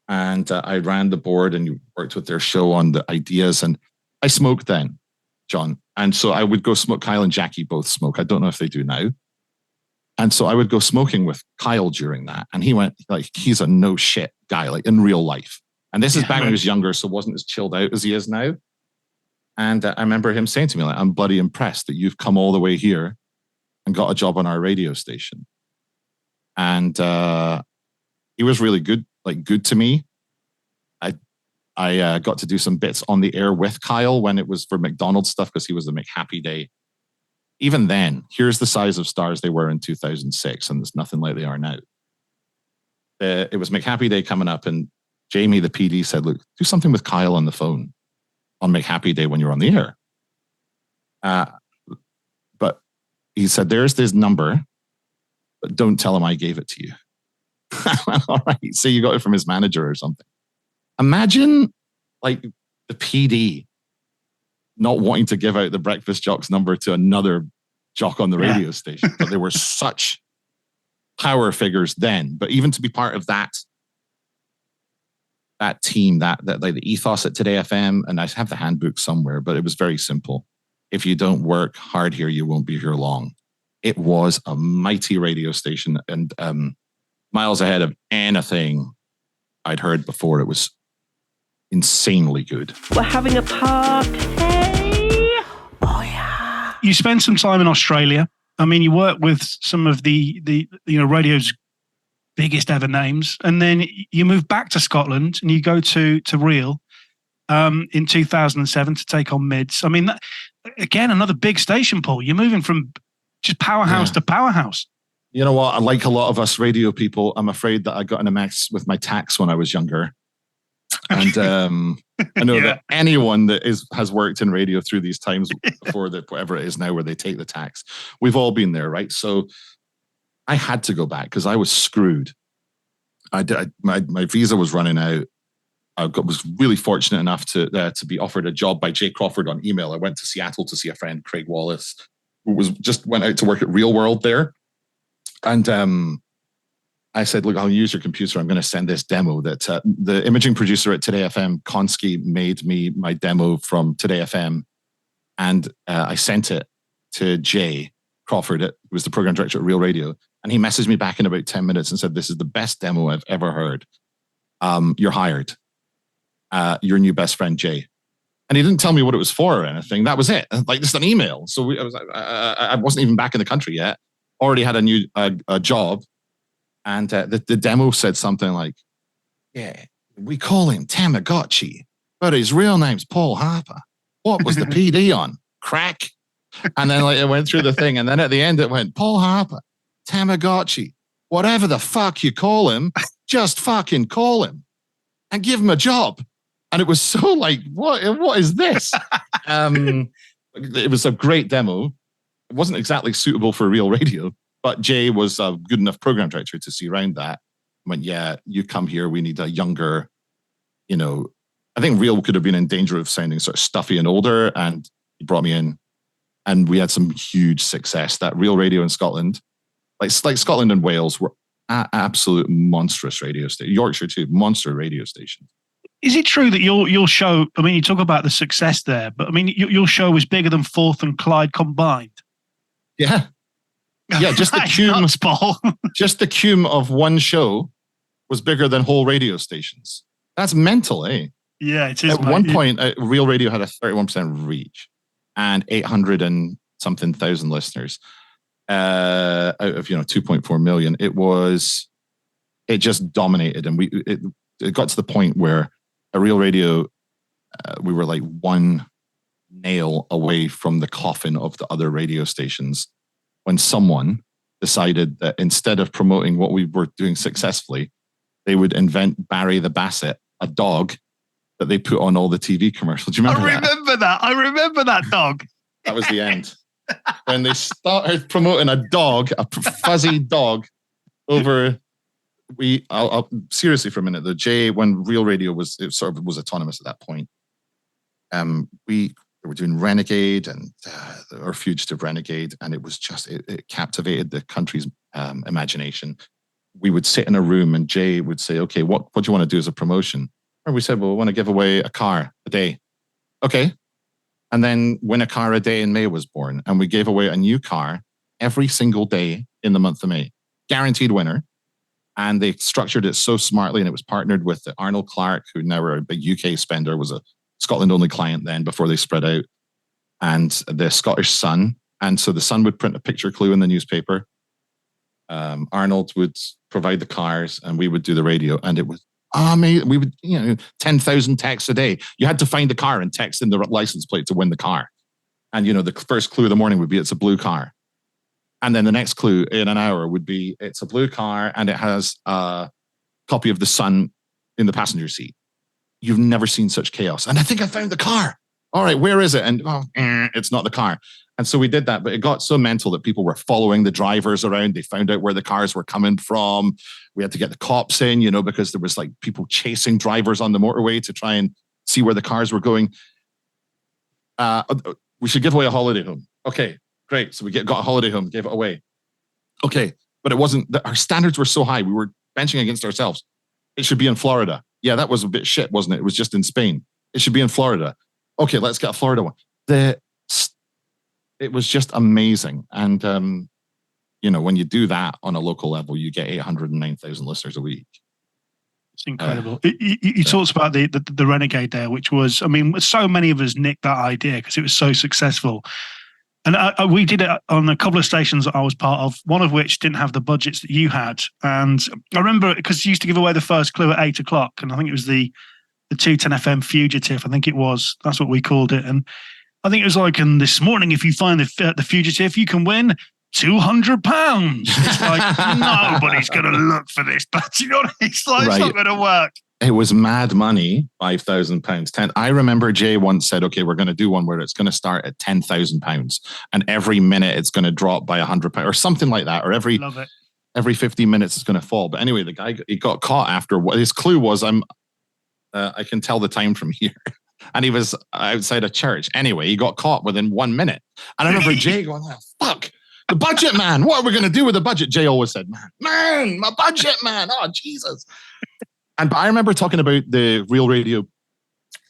And I ran the board and worked with their show on the ideas. And I smoked then, John. And so I would go smoke. Kyle and Jackie both smoke. I don't know if they do now. And so I would go smoking with Kyle during that. And he went, like, he's a no shit guy, like in real life. And this is back when he was younger, so wasn't as chilled out as he is now. And I remember him saying to me, like, I'm bloody impressed that you've come all the way here and got a job on our radio station. And he was really good to me. I got to do some bits on the air with Kyle when it was for McDonald's stuff because he was the McHappy Day. Even then, here's the size of stars they were in 2006, and there's nothing like they are now. It was McHappy Day coming up, and Jamie, the PD, said, look, do something with Kyle on the phone on McHappy Day when you're on the air. But he said, there's this number, but don't tell him I gave it to you. All right. So you got it from his manager or something. Imagine like the PD not wanting to give out the Breakfast Jock's number to another jock on the radio station. But they were such power figures then. But even to be part of that team, that like the ethos at Today FM, and I have the handbook somewhere, but it was very simple. If you don't work hard here, you won't be here long. It was a mighty radio station and miles ahead of anything I'd heard before. It was insanely good. We're having a party. Oh yeah. You spent some time in Australia. I mean, you worked with some of the radio's biggest ever names, and then you move back to Scotland and you go to Real in 2007 to take on Mids. I mean, that, again, another big station, Paul. You're moving from just powerhouse to powerhouse. You know what? Like a lot of us radio people, I'm afraid that I got in a mess with my tax when I was younger. And I know that anyone that has worked in radio through these times before that, whatever it is now, where they take the tax, we've all been there, right? So I had to go back because I was screwed. My visa was running out. was really fortunate enough to be offered a job by Jay Crawford on email. I went to Seattle to see a friend, Craig Wallace, who went out to work at Real World there. And I said, look, I'll use your computer. I'm going to send this demo that the imaging producer at Today FM, Konski, made me my demo from Today FM. And I sent it to Jay Crawford, who was the program director at Real Radio. And he messaged me back in about 10 minutes and said, this is the best demo I've ever heard. You're hired. Your new best friend, Jay. And he didn't tell me what it was for or anything. That was it. Like, just an email. So I wasn't even back in the country yet. Already had a new job. And the demo said something like, yeah, we call him Tamagotchi, but his real name's Paul Harper. What was the PD on? Crack? And then it went through the thing. And then at the end, it went, Paul Harper, Tamagotchi, whatever the fuck you call him, just fucking call him and give him a job. And it was so like, what is this? It was a great demo. It wasn't exactly suitable for Real Radio, but Jay was a good enough program director to see around that. Went, yeah, you come here. We need a younger, I think Real could have been in danger of sounding sort of stuffy and older. And he brought me in and we had some huge success. That Real Radio in Scotland, like Scotland and Wales, were absolute monstrous radio stations. Yorkshire too, monster radio stations. Is it true that your show, I mean, you talk about the success there, but I mean, your show was bigger than Forth and Clyde combined? Yeah. Yeah, just the cume, Paul. just the cume of one show was bigger than whole radio stations. That's mental, eh? Yeah, it is. At one point, Real Radio had a 31% reach and 800 and something thousand listeners out of 2.4 million. It just dominated, and it got to the point where a Real Radio, we were like one nail away from the coffin of the other radio stations when someone decided that instead of promoting what we were doing successfully, they would invent Barry the Basset, a dog that they put on all the TV commercials. Do you remember that? I remember that dog. That was the end. When they started promoting a dog, a fuzzy dog, over... I'll seriously for a minute. When Real Radio was autonomous at that point. We were doing Renegade or Fugitive Renegade, and it was just it captivated the country's imagination. We would sit in a room, and Jay would say, "Okay, what do you want to do as a promotion?" Or we said, "Well, we want to give away a car a day." Okay, and then Win a Car a Day in May was born, and we gave away a new car every single day in the month of May, guaranteed winner. And they structured it so smartly, and it was partnered with the Arnold Clark, who now are a big UK spender, was a Scotland-only client then before they spread out, and the Scottish Sun. And so the Sun would print a picture clue in the newspaper. Arnold would provide the cars, and we would do the radio. And it was amazing. We would, 10,000 texts a day. You had to find the car and text in the license plate to win the car. And, the first clue of the morning would be, it's a blue car. And then the next clue in an hour would be, it's a blue car and it has a copy of the Sun in the passenger seat. You've never seen such chaos. And I think I found the car. All right, where is it? And it's not the car. And so we did that, but it got so mental that people were following the drivers around. They found out where the cars were coming from. We had to get the cops in, because there was like people chasing drivers on the motorway to try and see where the cars were going. We should give away a holiday home. Okay. Great. So we got a holiday home, gave it away. Okay. But it wasn't, our standards were so high. We were benching against ourselves. It should be in Florida. Yeah, that was a bit shit, wasn't it? It was just in Spain. It should be in Florida. Okay, let's get a Florida one. It was just amazing. And, when you do that on a local level, you get 809,000 listeners a week. It's incredible. You talked about the Renegade there, which was, so many of us nicked that idea because it was so successful. And we did it on a couple of stations that I was part of, one of which didn't have the budgets that you had. And I remember, because you used to give away the first clue at 8 o'clock, and I think it was the 210 FM Fugitive, I think it was. That's what we called it. And I think it was like, and this morning, if you find the Fugitive, you can win £200. It's like, nobody's going to look for this. But it's like, It's not going to work. It was mad money, £5,000. I remember Jay once said, okay, we're going to do one where it's going to start at £10,000 and every minute it's going to drop by £100 or something like that. Or every 15 minutes it's going to fall. But anyway, the guy, he got caught after what his clue was. I can tell the time from here. And he was outside a church. Anyway, he got caught within 1 minute. And I remember Jay going, oh, fuck, the budget, man. What are we going to do with the budget? Jay always said, man, my budget, man. Oh, Jesus. But I remember talking about the Real Radio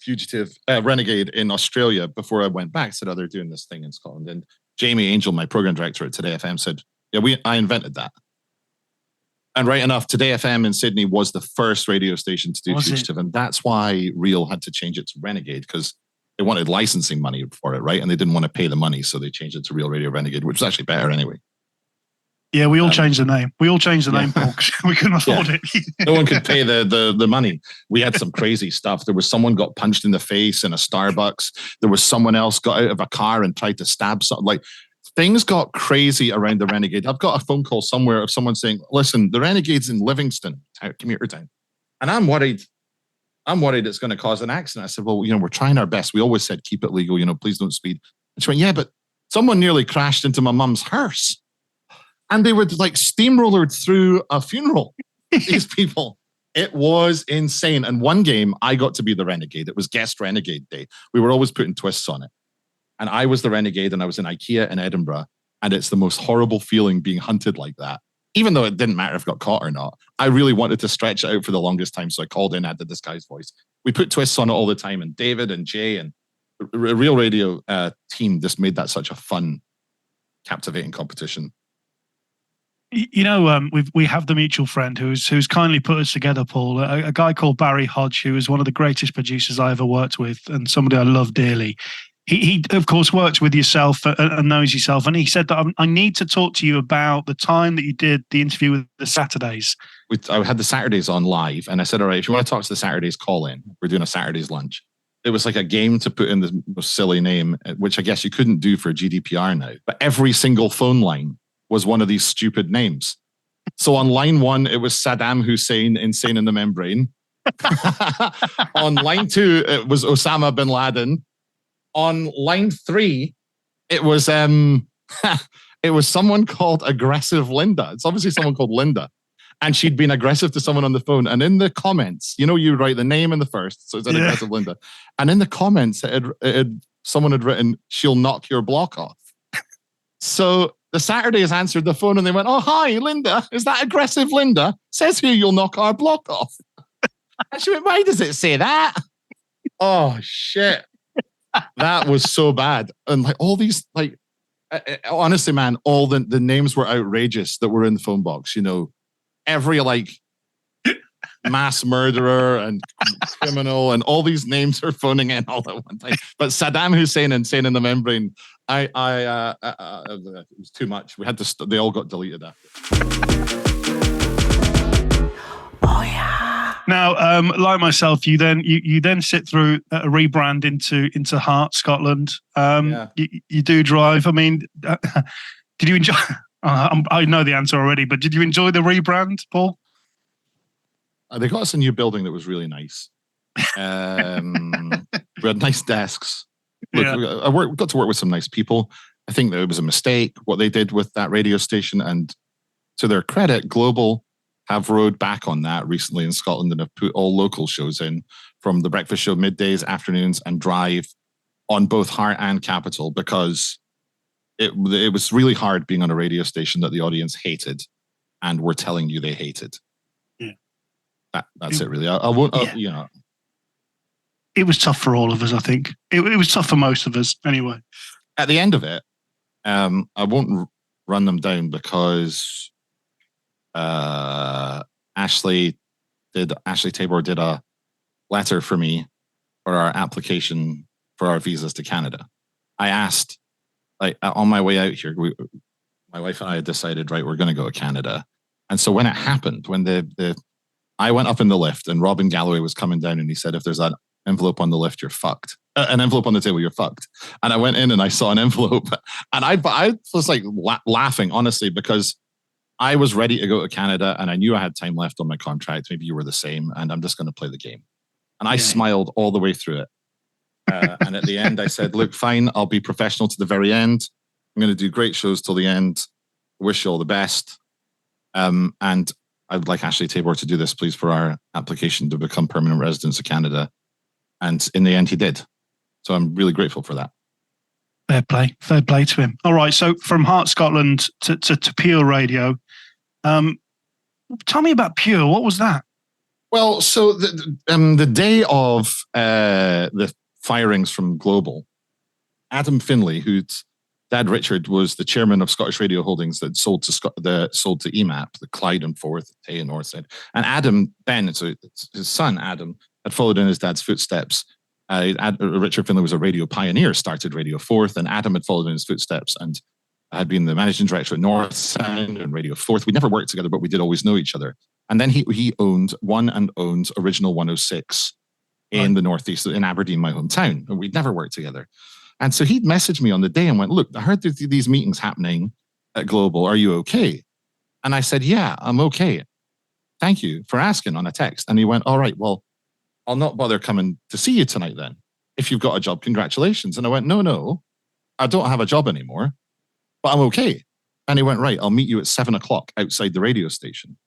Fugitive Renegade in Australia before I went back. I said, oh, they're doing this thing in Scotland. And Jamie Angel, my program director at Today FM, said, yeah, I invented that. And right enough, Today FM in Sydney was the first radio station to do Fugitive. And that's why Real had to change it to Renegade, because they wanted licensing money for it, right? And they didn't want to pay the money. So they changed it to Real Radio Renegade, which was actually better anyway. Yeah, we all changed the name. We all changed the name, Paul, because we couldn't afford it. No one could pay the money. We had some crazy stuff. There was someone got punched in the face in a Starbucks. There was someone else got out of a car and tried to stab something. Like, things got crazy around the Renegade. I've got a phone call somewhere of someone saying, listen, the Renegade's in Livingston, commuter town. And I'm worried it's going to cause an accident. I said, well, we're trying our best. We always said, keep it legal, please don't speed. And she went, yeah, but someone nearly crashed into my mum's hearse. And they were like steamrollered through a funeral. These people. It was insane. And one game, I got to be the Renegade. It was Guest Renegade Day. We were always putting twists on it. And I was the Renegade, and I was in IKEA in Edinburgh. And it's the most horrible feeling being hunted like that. Even though it didn't matter if I got caught or not, I really wanted to stretch it out for the longest time. So I called in, had the disguise voice. We put twists on it all the time. And David and Jay and the Real Radio team just made that such a fun, captivating competition. We have the mutual friend who's kindly put us together, Paul, a guy called Barry Hodge, who is one of the greatest producers I ever worked with and somebody I love dearly. He of course, works with yourself and knows yourself. And he said that I need to talk to you about the time that you did the interview with the Saturdays. I had the Saturdays on live, and I said, all right, if you want to talk to the Saturdays, call in. We're doing a Saturdays lunch. It was like a game to put in the most silly name, which I guess you couldn't do for GDPR now. But every single phone line was one of these stupid names. So on line 1, it was Saddam Hussein, insane in the membrane. On line 2, it was Osama bin Laden. On line 3, it was it was someone called Aggressive Linda. It's obviously someone called Linda. And she'd been aggressive to someone on the phone. And in the comments, you write the name in the first. So it's Aggressive Linda. And in the comments, someone had written, she'll knock your block off. So the Saturdays answered the phone and they went, oh, hi, Linda. Is that Aggressive Linda? Says here you'll knock our block off. And she went, why does it say that? Oh, shit. That was so bad. And like all these, like, honestly, man, all the names were outrageous that were in the phone box. Every like mass murderer and criminal and all these names are phoning in all at one time. But Saddam Hussein, insane in the membrane, it was too much. We had to. They all got deleted after. Oh yeah. Now, like myself, you then sit through a rebrand into Heart, Scotland. You do drive. I mean, did you enjoy? I know the answer already, but did you enjoy the rebrand, Paul? They got us a new building that was really nice. We had nice desks. Look, I got to work with some nice people. I think that it was a mistake what they did with that radio station, and to their credit, Global have rode back on that recently in Scotland and have put all local shows in, from the breakfast show middays, afternoons, and drive on both Heart and Capital, because it was really hard being on a radio station that the audience hated and were telling you they hated. Yeah. That's it really. I won't, It was tough for all of us, I think. It was tough for most of us anyway. At the end of it, I won't run them down because Ashley Tabor did a letter for me for our application for our visas to Canada. I asked, like, on my way out here, my wife and I had decided, right, we're going to go to Canada. And so when it happened, when I went up in the lift and Robin Galloway was coming down and he said, if there's an envelope on the lift, you're fucked. An envelope on the table, you're fucked. And I went in and I saw an envelope and I was like laughing, honestly, because I was ready to go to Canada and I knew I had time left on my contract. Maybe you were the same, and I'm just going to play the game. And I smiled all the way through it. And at the end, I said, look, fine, I'll be professional to the very end. I'm going to do great shows till the end. Wish you all the best. And I'd like Ashley Tabor to do this, please, for our application to become permanent residents of Canada. And in the end, he did. So I'm really grateful for that. Fair play to him. All right, so from Heart Scotland to Pure Radio. Tell me about Pure. What was that? Well, so the day of the firings from Global, Adam Finlay, whose dad Richard was the chairman of Scottish Radio Holdings that sold to EMAP, the Clyde and Forth, Tay and Northside, and Adam Ben, so his son Adam, had followed in his dad's footsteps. Richard Finlay was a radio pioneer, started Radio Forth, and Adam had followed in his footsteps and had been the managing director at North Sound and Radio Forth. We never worked together, but we did always know each other. And then he owns Original 106 in the Northeast, in Aberdeen, my hometown. And we'd never worked together. And so he'd messaged me on the day and went, look, I heard there's these meetings happening at Global. Are you okay? And I said, yeah, I'm okay. Thank you for asking, on a text. And he went, all right, well, I'll not bother coming to see you tonight then. If you've got a job, congratulations. And I went, no, I don't have a job anymore, but I'm okay. And he went, right, I'll meet you at 7:00 outside the radio station.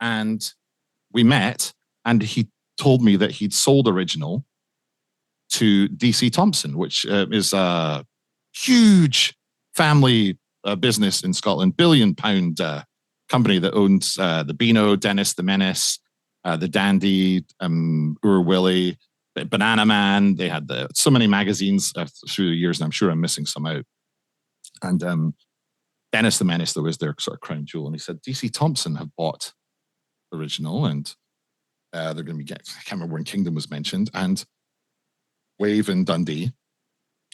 And we met, and he told me that he'd sold Original to DC Thompson, which is a huge family business in Scotland, £1 billion company that owns the Beano, Dennis the Menace, the Dandy, Ur Willie, Banana Man. They had so many magazines through the years, and I'm sure I'm missing some out. And Dennis the Menace, that was their sort of crown jewel. And he said, DC Thompson have bought Original, and they're going to be I can't remember when Kingdom was mentioned, and Wave in Dundee.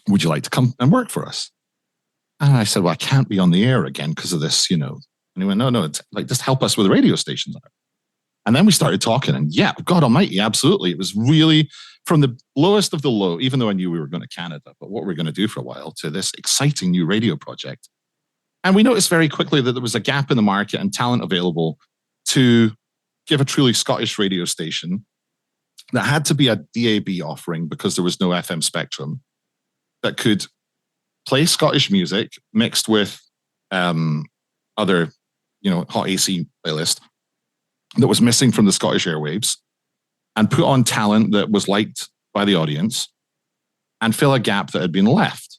Would you like to come and work for us? And I said, well, I can't be on the air again because of this, And he went, no, it's like, just help us with the radio stations. And then we started talking, and yeah, God almighty, absolutely. It was really from the lowest of the low, even though I knew we were going to Canada, but what we're going to do for a while, to this exciting new radio project. And we noticed very quickly that there was a gap in the market and talent available to give a truly Scottish radio station that had to be a DAB offering because there was no FM spectrum, that could play Scottish music mixed with other, hot AC playlist that was missing from the Scottish airwaves, and put on talent that was liked by the audience and fill a gap that had been left.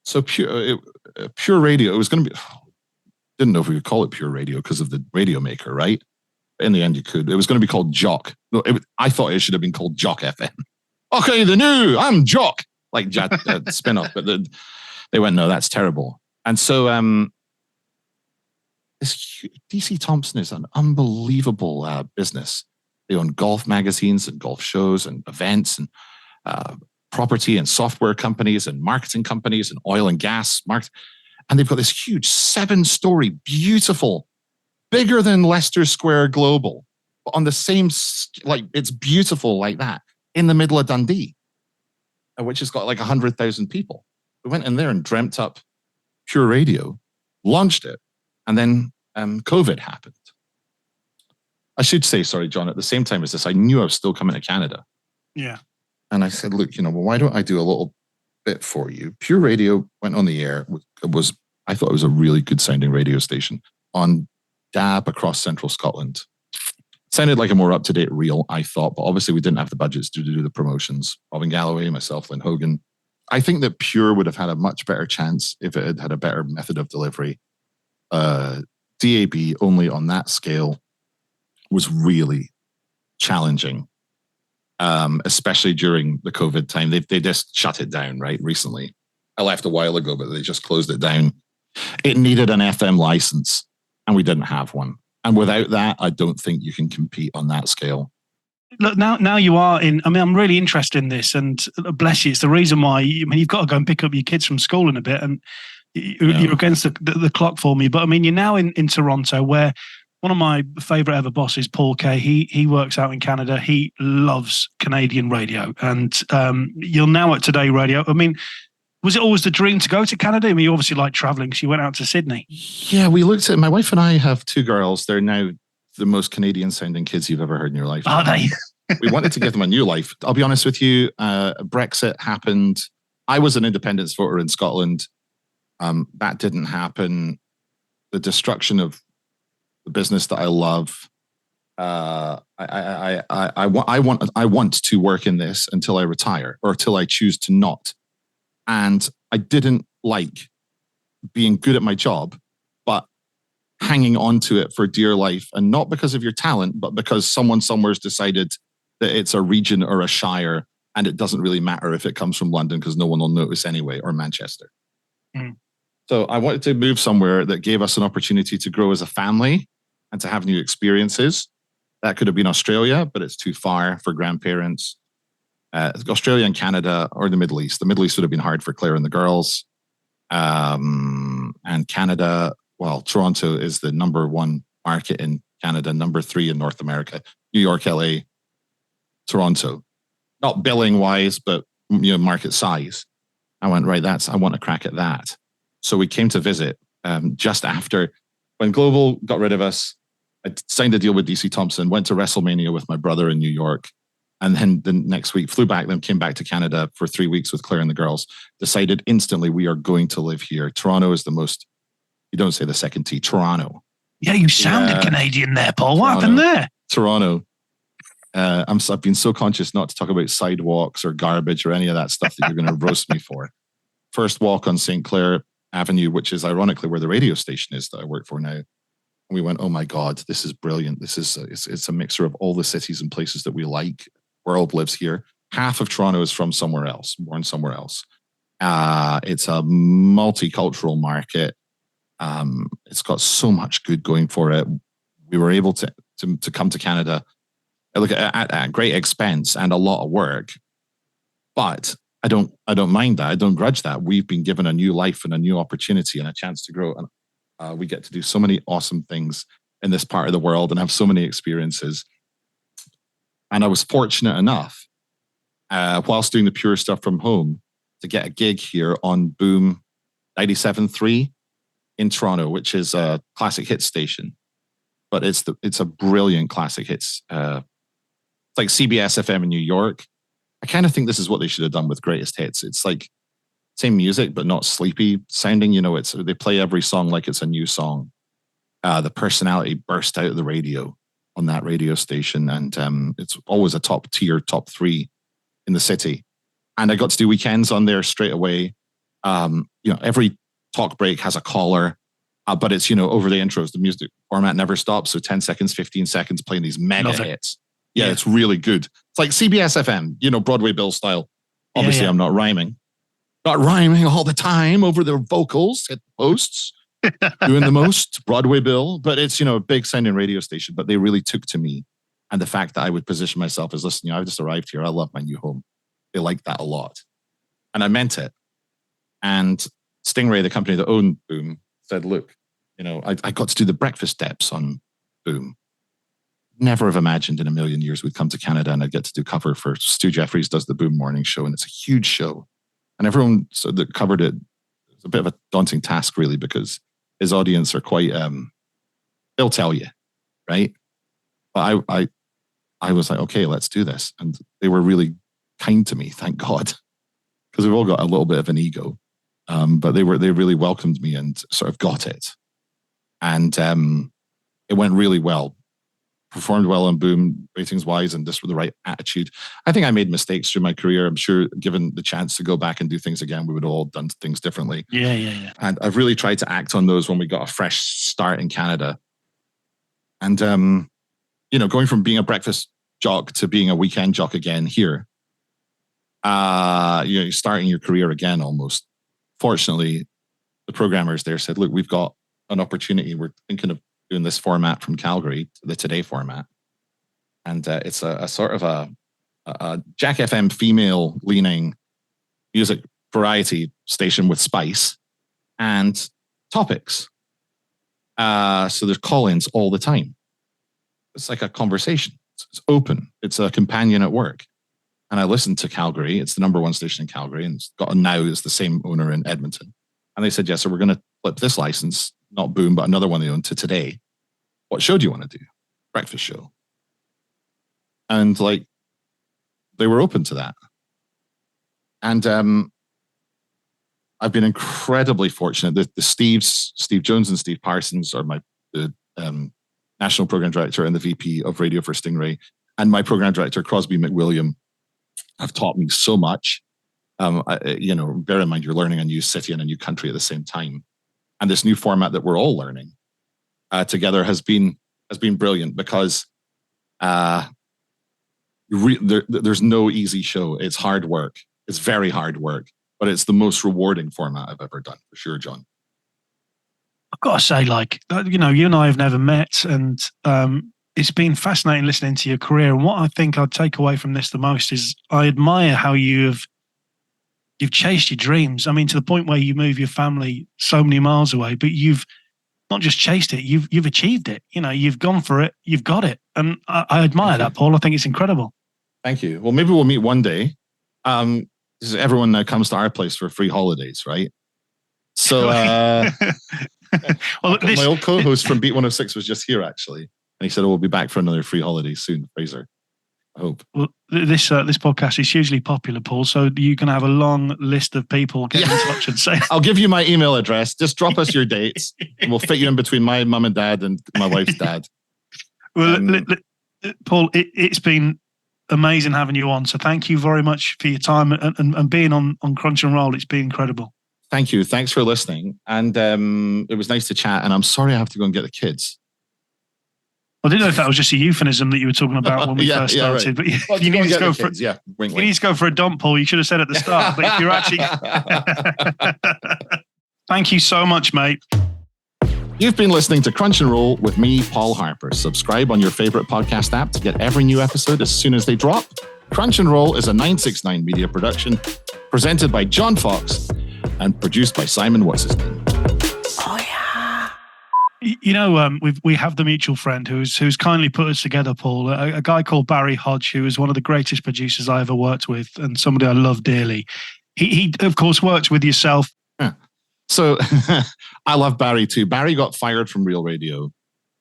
So Pure Radio, it was going to be, didn't know if we could call it Pure Radio because of the radio maker, right? But in the end, you could. It was going to be called Jock. No, I thought it should have been called Jock FM. Okay, I'm Jock, like spin-off. But they went, no, that's terrible. And so this DC Thompson is an unbelievable business. They own golf magazines and golf shows and events and property and software companies and marketing companies and oil and gas market. And they've got this huge 7-story, beautiful, bigger than Leicester Square Global, but on the same, it's beautiful like that, in the middle of Dundee, which has got like 100,000 people. We went in there and dreamt up Pure Radio, launched it, and then COVID happened. I should say, sorry, John, at the same time as this, I knew I was still coming to Canada. Yeah. And I said, look, why don't I do a little bit for you? Pure Radio went on the air. I thought it was a really good sounding radio station on DAB across central Scotland. Sounded like a more up-to-date reel, I thought, but obviously we didn't have the budgets to do the promotions. Robin Galloway, myself, Lynn Hogan. I think that Pure would have had a much better chance if it had a better method of delivery. DAB only on that scale was really challenging, especially during the COVID time. They just shut it down, right, recently. I left a while ago, but they just closed it down. It needed an FM license, and we didn't have one. And without that, I don't think you can compete on that scale. Look, now you are in. I'm really interested in this, and bless you. It's the reason why you've got to go and pick up your kids from school in a bit, and you're against the clock for me. But you're now in Toronto, where one of my favorite ever bosses, Paul Kay, he works out in Canada. He loves Canadian radio, and you're now at Today Radio. Was it always the dream to go to Canada? You obviously like traveling, so you went out to Sydney. Yeah, we looked at. My wife and I have 2 girls. They're now the most Canadian sounding kids you've ever heard in your life. Are they? We wanted to give them a new life. I'll be honest with you. Brexit happened. I was an independence voter in Scotland. That didn't happen. The destruction of the business that I love. I want to work in this until I retire or till I choose to not. And I didn't like being good at my job, but hanging on to it for dear life, and not because of your talent, but because someone somewhere's decided that it's a region or a shire, and it doesn't really matter if it comes from London because no one will notice anyway, or Manchester. Mm. So I wanted to move somewhere that gave us an opportunity to grow as a family and to have new experiences. That could have been Australia, but it's too far for grandparents. Australia and Canada, or the Middle East. The Middle East would have been hard for Claire and the girls. And Canada, well, Toronto is the number one market in Canada, number 3 in North America. New York, LA, Toronto. Not billing wise, but market size. I went, right, I want to crack at that. So we came to visit just after when Global got rid of us. I signed a deal with DC Thompson, went to WrestleMania with my brother in New York, and then the next week flew back, then came back to Canada for 3 weeks with Claire and the girls. Decided instantly we are going to live here. Toronto is the most, you don't say the second T, Toronto. Yeah, you sounded Canadian there, Paul. What Toronto, happened there? Toronto. I've been so conscious not to talk about sidewalks or garbage or any of that stuff that you're going to roast me for. First walk on St. Clair Avenue, which is ironically where the radio station is that I work for now. We went, oh my God, this is brilliant. This is it's a mixture of all the cities and places that we like. World lives here. Half of Toronto is from somewhere else, born somewhere else. It's a multicultural market. It's got so much good going for it. We were able to come to Canada, look at great expense and a lot of work, but I don't mind that. I don't grudge that. We've been given a new life and a new opportunity and a chance to grow. And we get to do so many awesome things in this part of the world and have so many experiences. And I was fortunate enough, whilst doing the Pure Stuff from home, to get a gig here on Boom 97.3 in Toronto, which is a classic hits station. But it's a brilliant classic hits. It's like CBS FM in New York. I kind of think this is what they should have done with Greatest Hits. It's like same music, but not sleepy sounding. They play every song like it's a new song. The personality burst out of the radio on that radio station, and it's always a top tier, top 3 in the city. And I got to do weekends on there straight away. Every talk break has a caller, but it's over the intros. The music format never stops, so 10 seconds, 15 seconds, playing these mega hits. Yeah, it's really good. It's like CBS FM, Broadway Bill style. Obviously, I'm not rhyming all the time over the vocals at the posts, doing the most Broadway Bill. But it's, a big sounding radio station. But they really took to me. And the fact that I would position myself as, listen, I've just arrived here. I love my new home. They liked that a lot. And I meant it. And Stingray, the company that owned Boom, said, look, I got to do the breakfast steps on Boom. Never have imagined in a million years we'd come to Canada and I'd get to do cover for Stu Jeffries does the Boom morning show, and it's a huge show. And everyone that covered it, it's a bit of a daunting task really, because his audience are quite, they'll tell you, right? But I was like, okay, let's do this. And they were really kind to me, thank God, because we've all got a little bit of an ego. But they really welcomed me and sort of got it. And it went really well. Performed well on Boom ratings wise, and just with the right attitude. I think I made mistakes through my career. I'm sure given the chance to go back and do things again, we would have all done things differently. Yeah. And I've really tried to act on those when we got a fresh start in Canada. And, going from being a breakfast jock to being a weekend jock again here, you're starting your career again almost. Fortunately, the programmers there said, look, we've got an opportunity. We're thinking of doing this format from Calgary, the Today format. And it's a sort of a Jack FM female leaning music variety station with spice and topics. So there's call-ins all the time. It's like a conversation. It's open. It's a companion at work. And I listened to Calgary. It's the number 1 station in Calgary, and it's the same owner in Edmonton. And they said, yes, so we're going to flip this license, not Boom, but another one they own, to Today. What show do you want to do? Breakfast show. And they were open to that. And I've been incredibly fortunate that Steve Jones and Steve Parsons are the national program director and the VP of radio for Stingray, and my program director, Crosby McWilliam, have taught me so much. Bear in mind, you're learning a new city and a new country at the same time. And this new format that we're all learning together has been brilliant, because there's no easy show. It's hard work. It's very hard work, but it's the most rewarding format I've ever done, for sure, John. I've got to say, you and I have never met, and it's been fascinating listening to your career. And what I think I'd take away from this the most is I admire how you've chased your dreams. I mean, to the point where you move your family so many miles away, but you've not just chased it, you've achieved it. You've gone for it, you've got it. And I admire that, Paul. I think it's incredible. Thank you. Well, maybe we'll meet one day. Everyone now comes to our place for free holidays, right? So, my old co-host from Beat 106 was just here, actually. And he said, we'll be back for another free holiday soon, Fraser. I hope. Well, this podcast is hugely popular, Paul, so you can have a long list of people getting in touch and say... I'll give you my email address. Just drop us your dates, and we'll fit you in between my mum and dad and my wife's dad. Well, Paul, it's been amazing having you on, so thank you very much for your time and being on Crunch and Roll. It's been incredible. Thank you. Thanks for listening. And it was nice to chat, and I'm sorry I have to go and get the kids. I didn't know if that was just a euphemism that you were talking about when we first started. Right. But you need to go for kids. Yeah, wink, you need to go for a dump, Paul. You should have said at the start. But if you're actually, thank you so much, mate. You've been listening to Crunch and Roll with me, Paul Harper. Subscribe on your favorite podcast app to get every new episode as soon as they drop. Crunch and Roll is a 969 media production presented by John Fox and produced by Simon What's His Name. Oh yeah. We have the mutual friend who's kindly put us together, Paul. A guy called Barry Hodge, who is one of the greatest producers I ever worked with, and somebody I love dearly. He of course works with yourself. Yeah. So I love Barry too. Barry got fired from Real Radio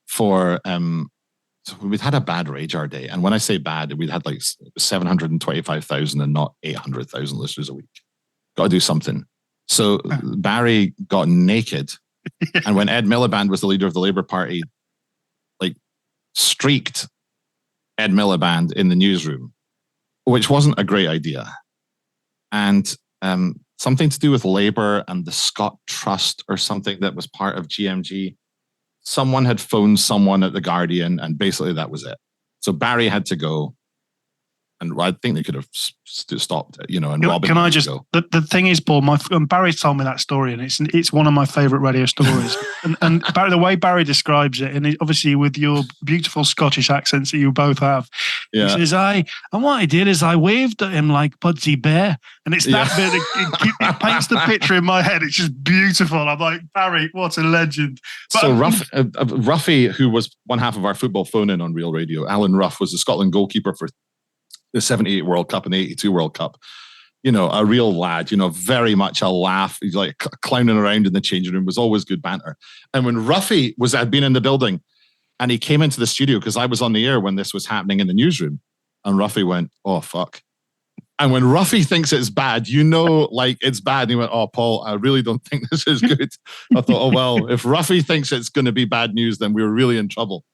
for so we'd had a bad radar day, and when I say bad, we'd had like 725,000 and not 800,000 listeners a week. Got to do something. So Barry got naked. And when Ed Miliband was the leader of the Labour Party, streaked Ed Miliband in the newsroom, which wasn't a great idea. And something to do with Labour and the Scott Trust or something that was part of GMG. Someone had phoned someone at The Guardian, and basically that was it. So Barry had to go. And I think they could have stopped it, and Robin. Can I just? The thing is, Paul, Barry's told me that story, and it's one of my favourite radio stories. and Barry, the way Barry describes it, and obviously with your beautiful Scottish accents that you both have, he says, and what I did is I waved at him like Pudsey Bear, and it's that bit. It paints the picture in my head. It's just beautiful. I'm like, Barry, what a legend. But so Ruffy, who was one half of our football phone-in on Real Radio, Alan Ruff, was the Scotland goalkeeper for the 78 World Cup and the 82 World Cup. A real lad, very much a laugh. He's like clowning around in the changing room, was always good banter. And when Ruffy had been in the building and he came into the studio, because I was on the air when this was happening in the newsroom, and Ruffy went, oh, fuck. And when Ruffy thinks it's bad, it's bad. And he went, oh, Paul, I really don't think this is good. I thought, oh, well, if Ruffy thinks it's going to be bad news, then we're really in trouble.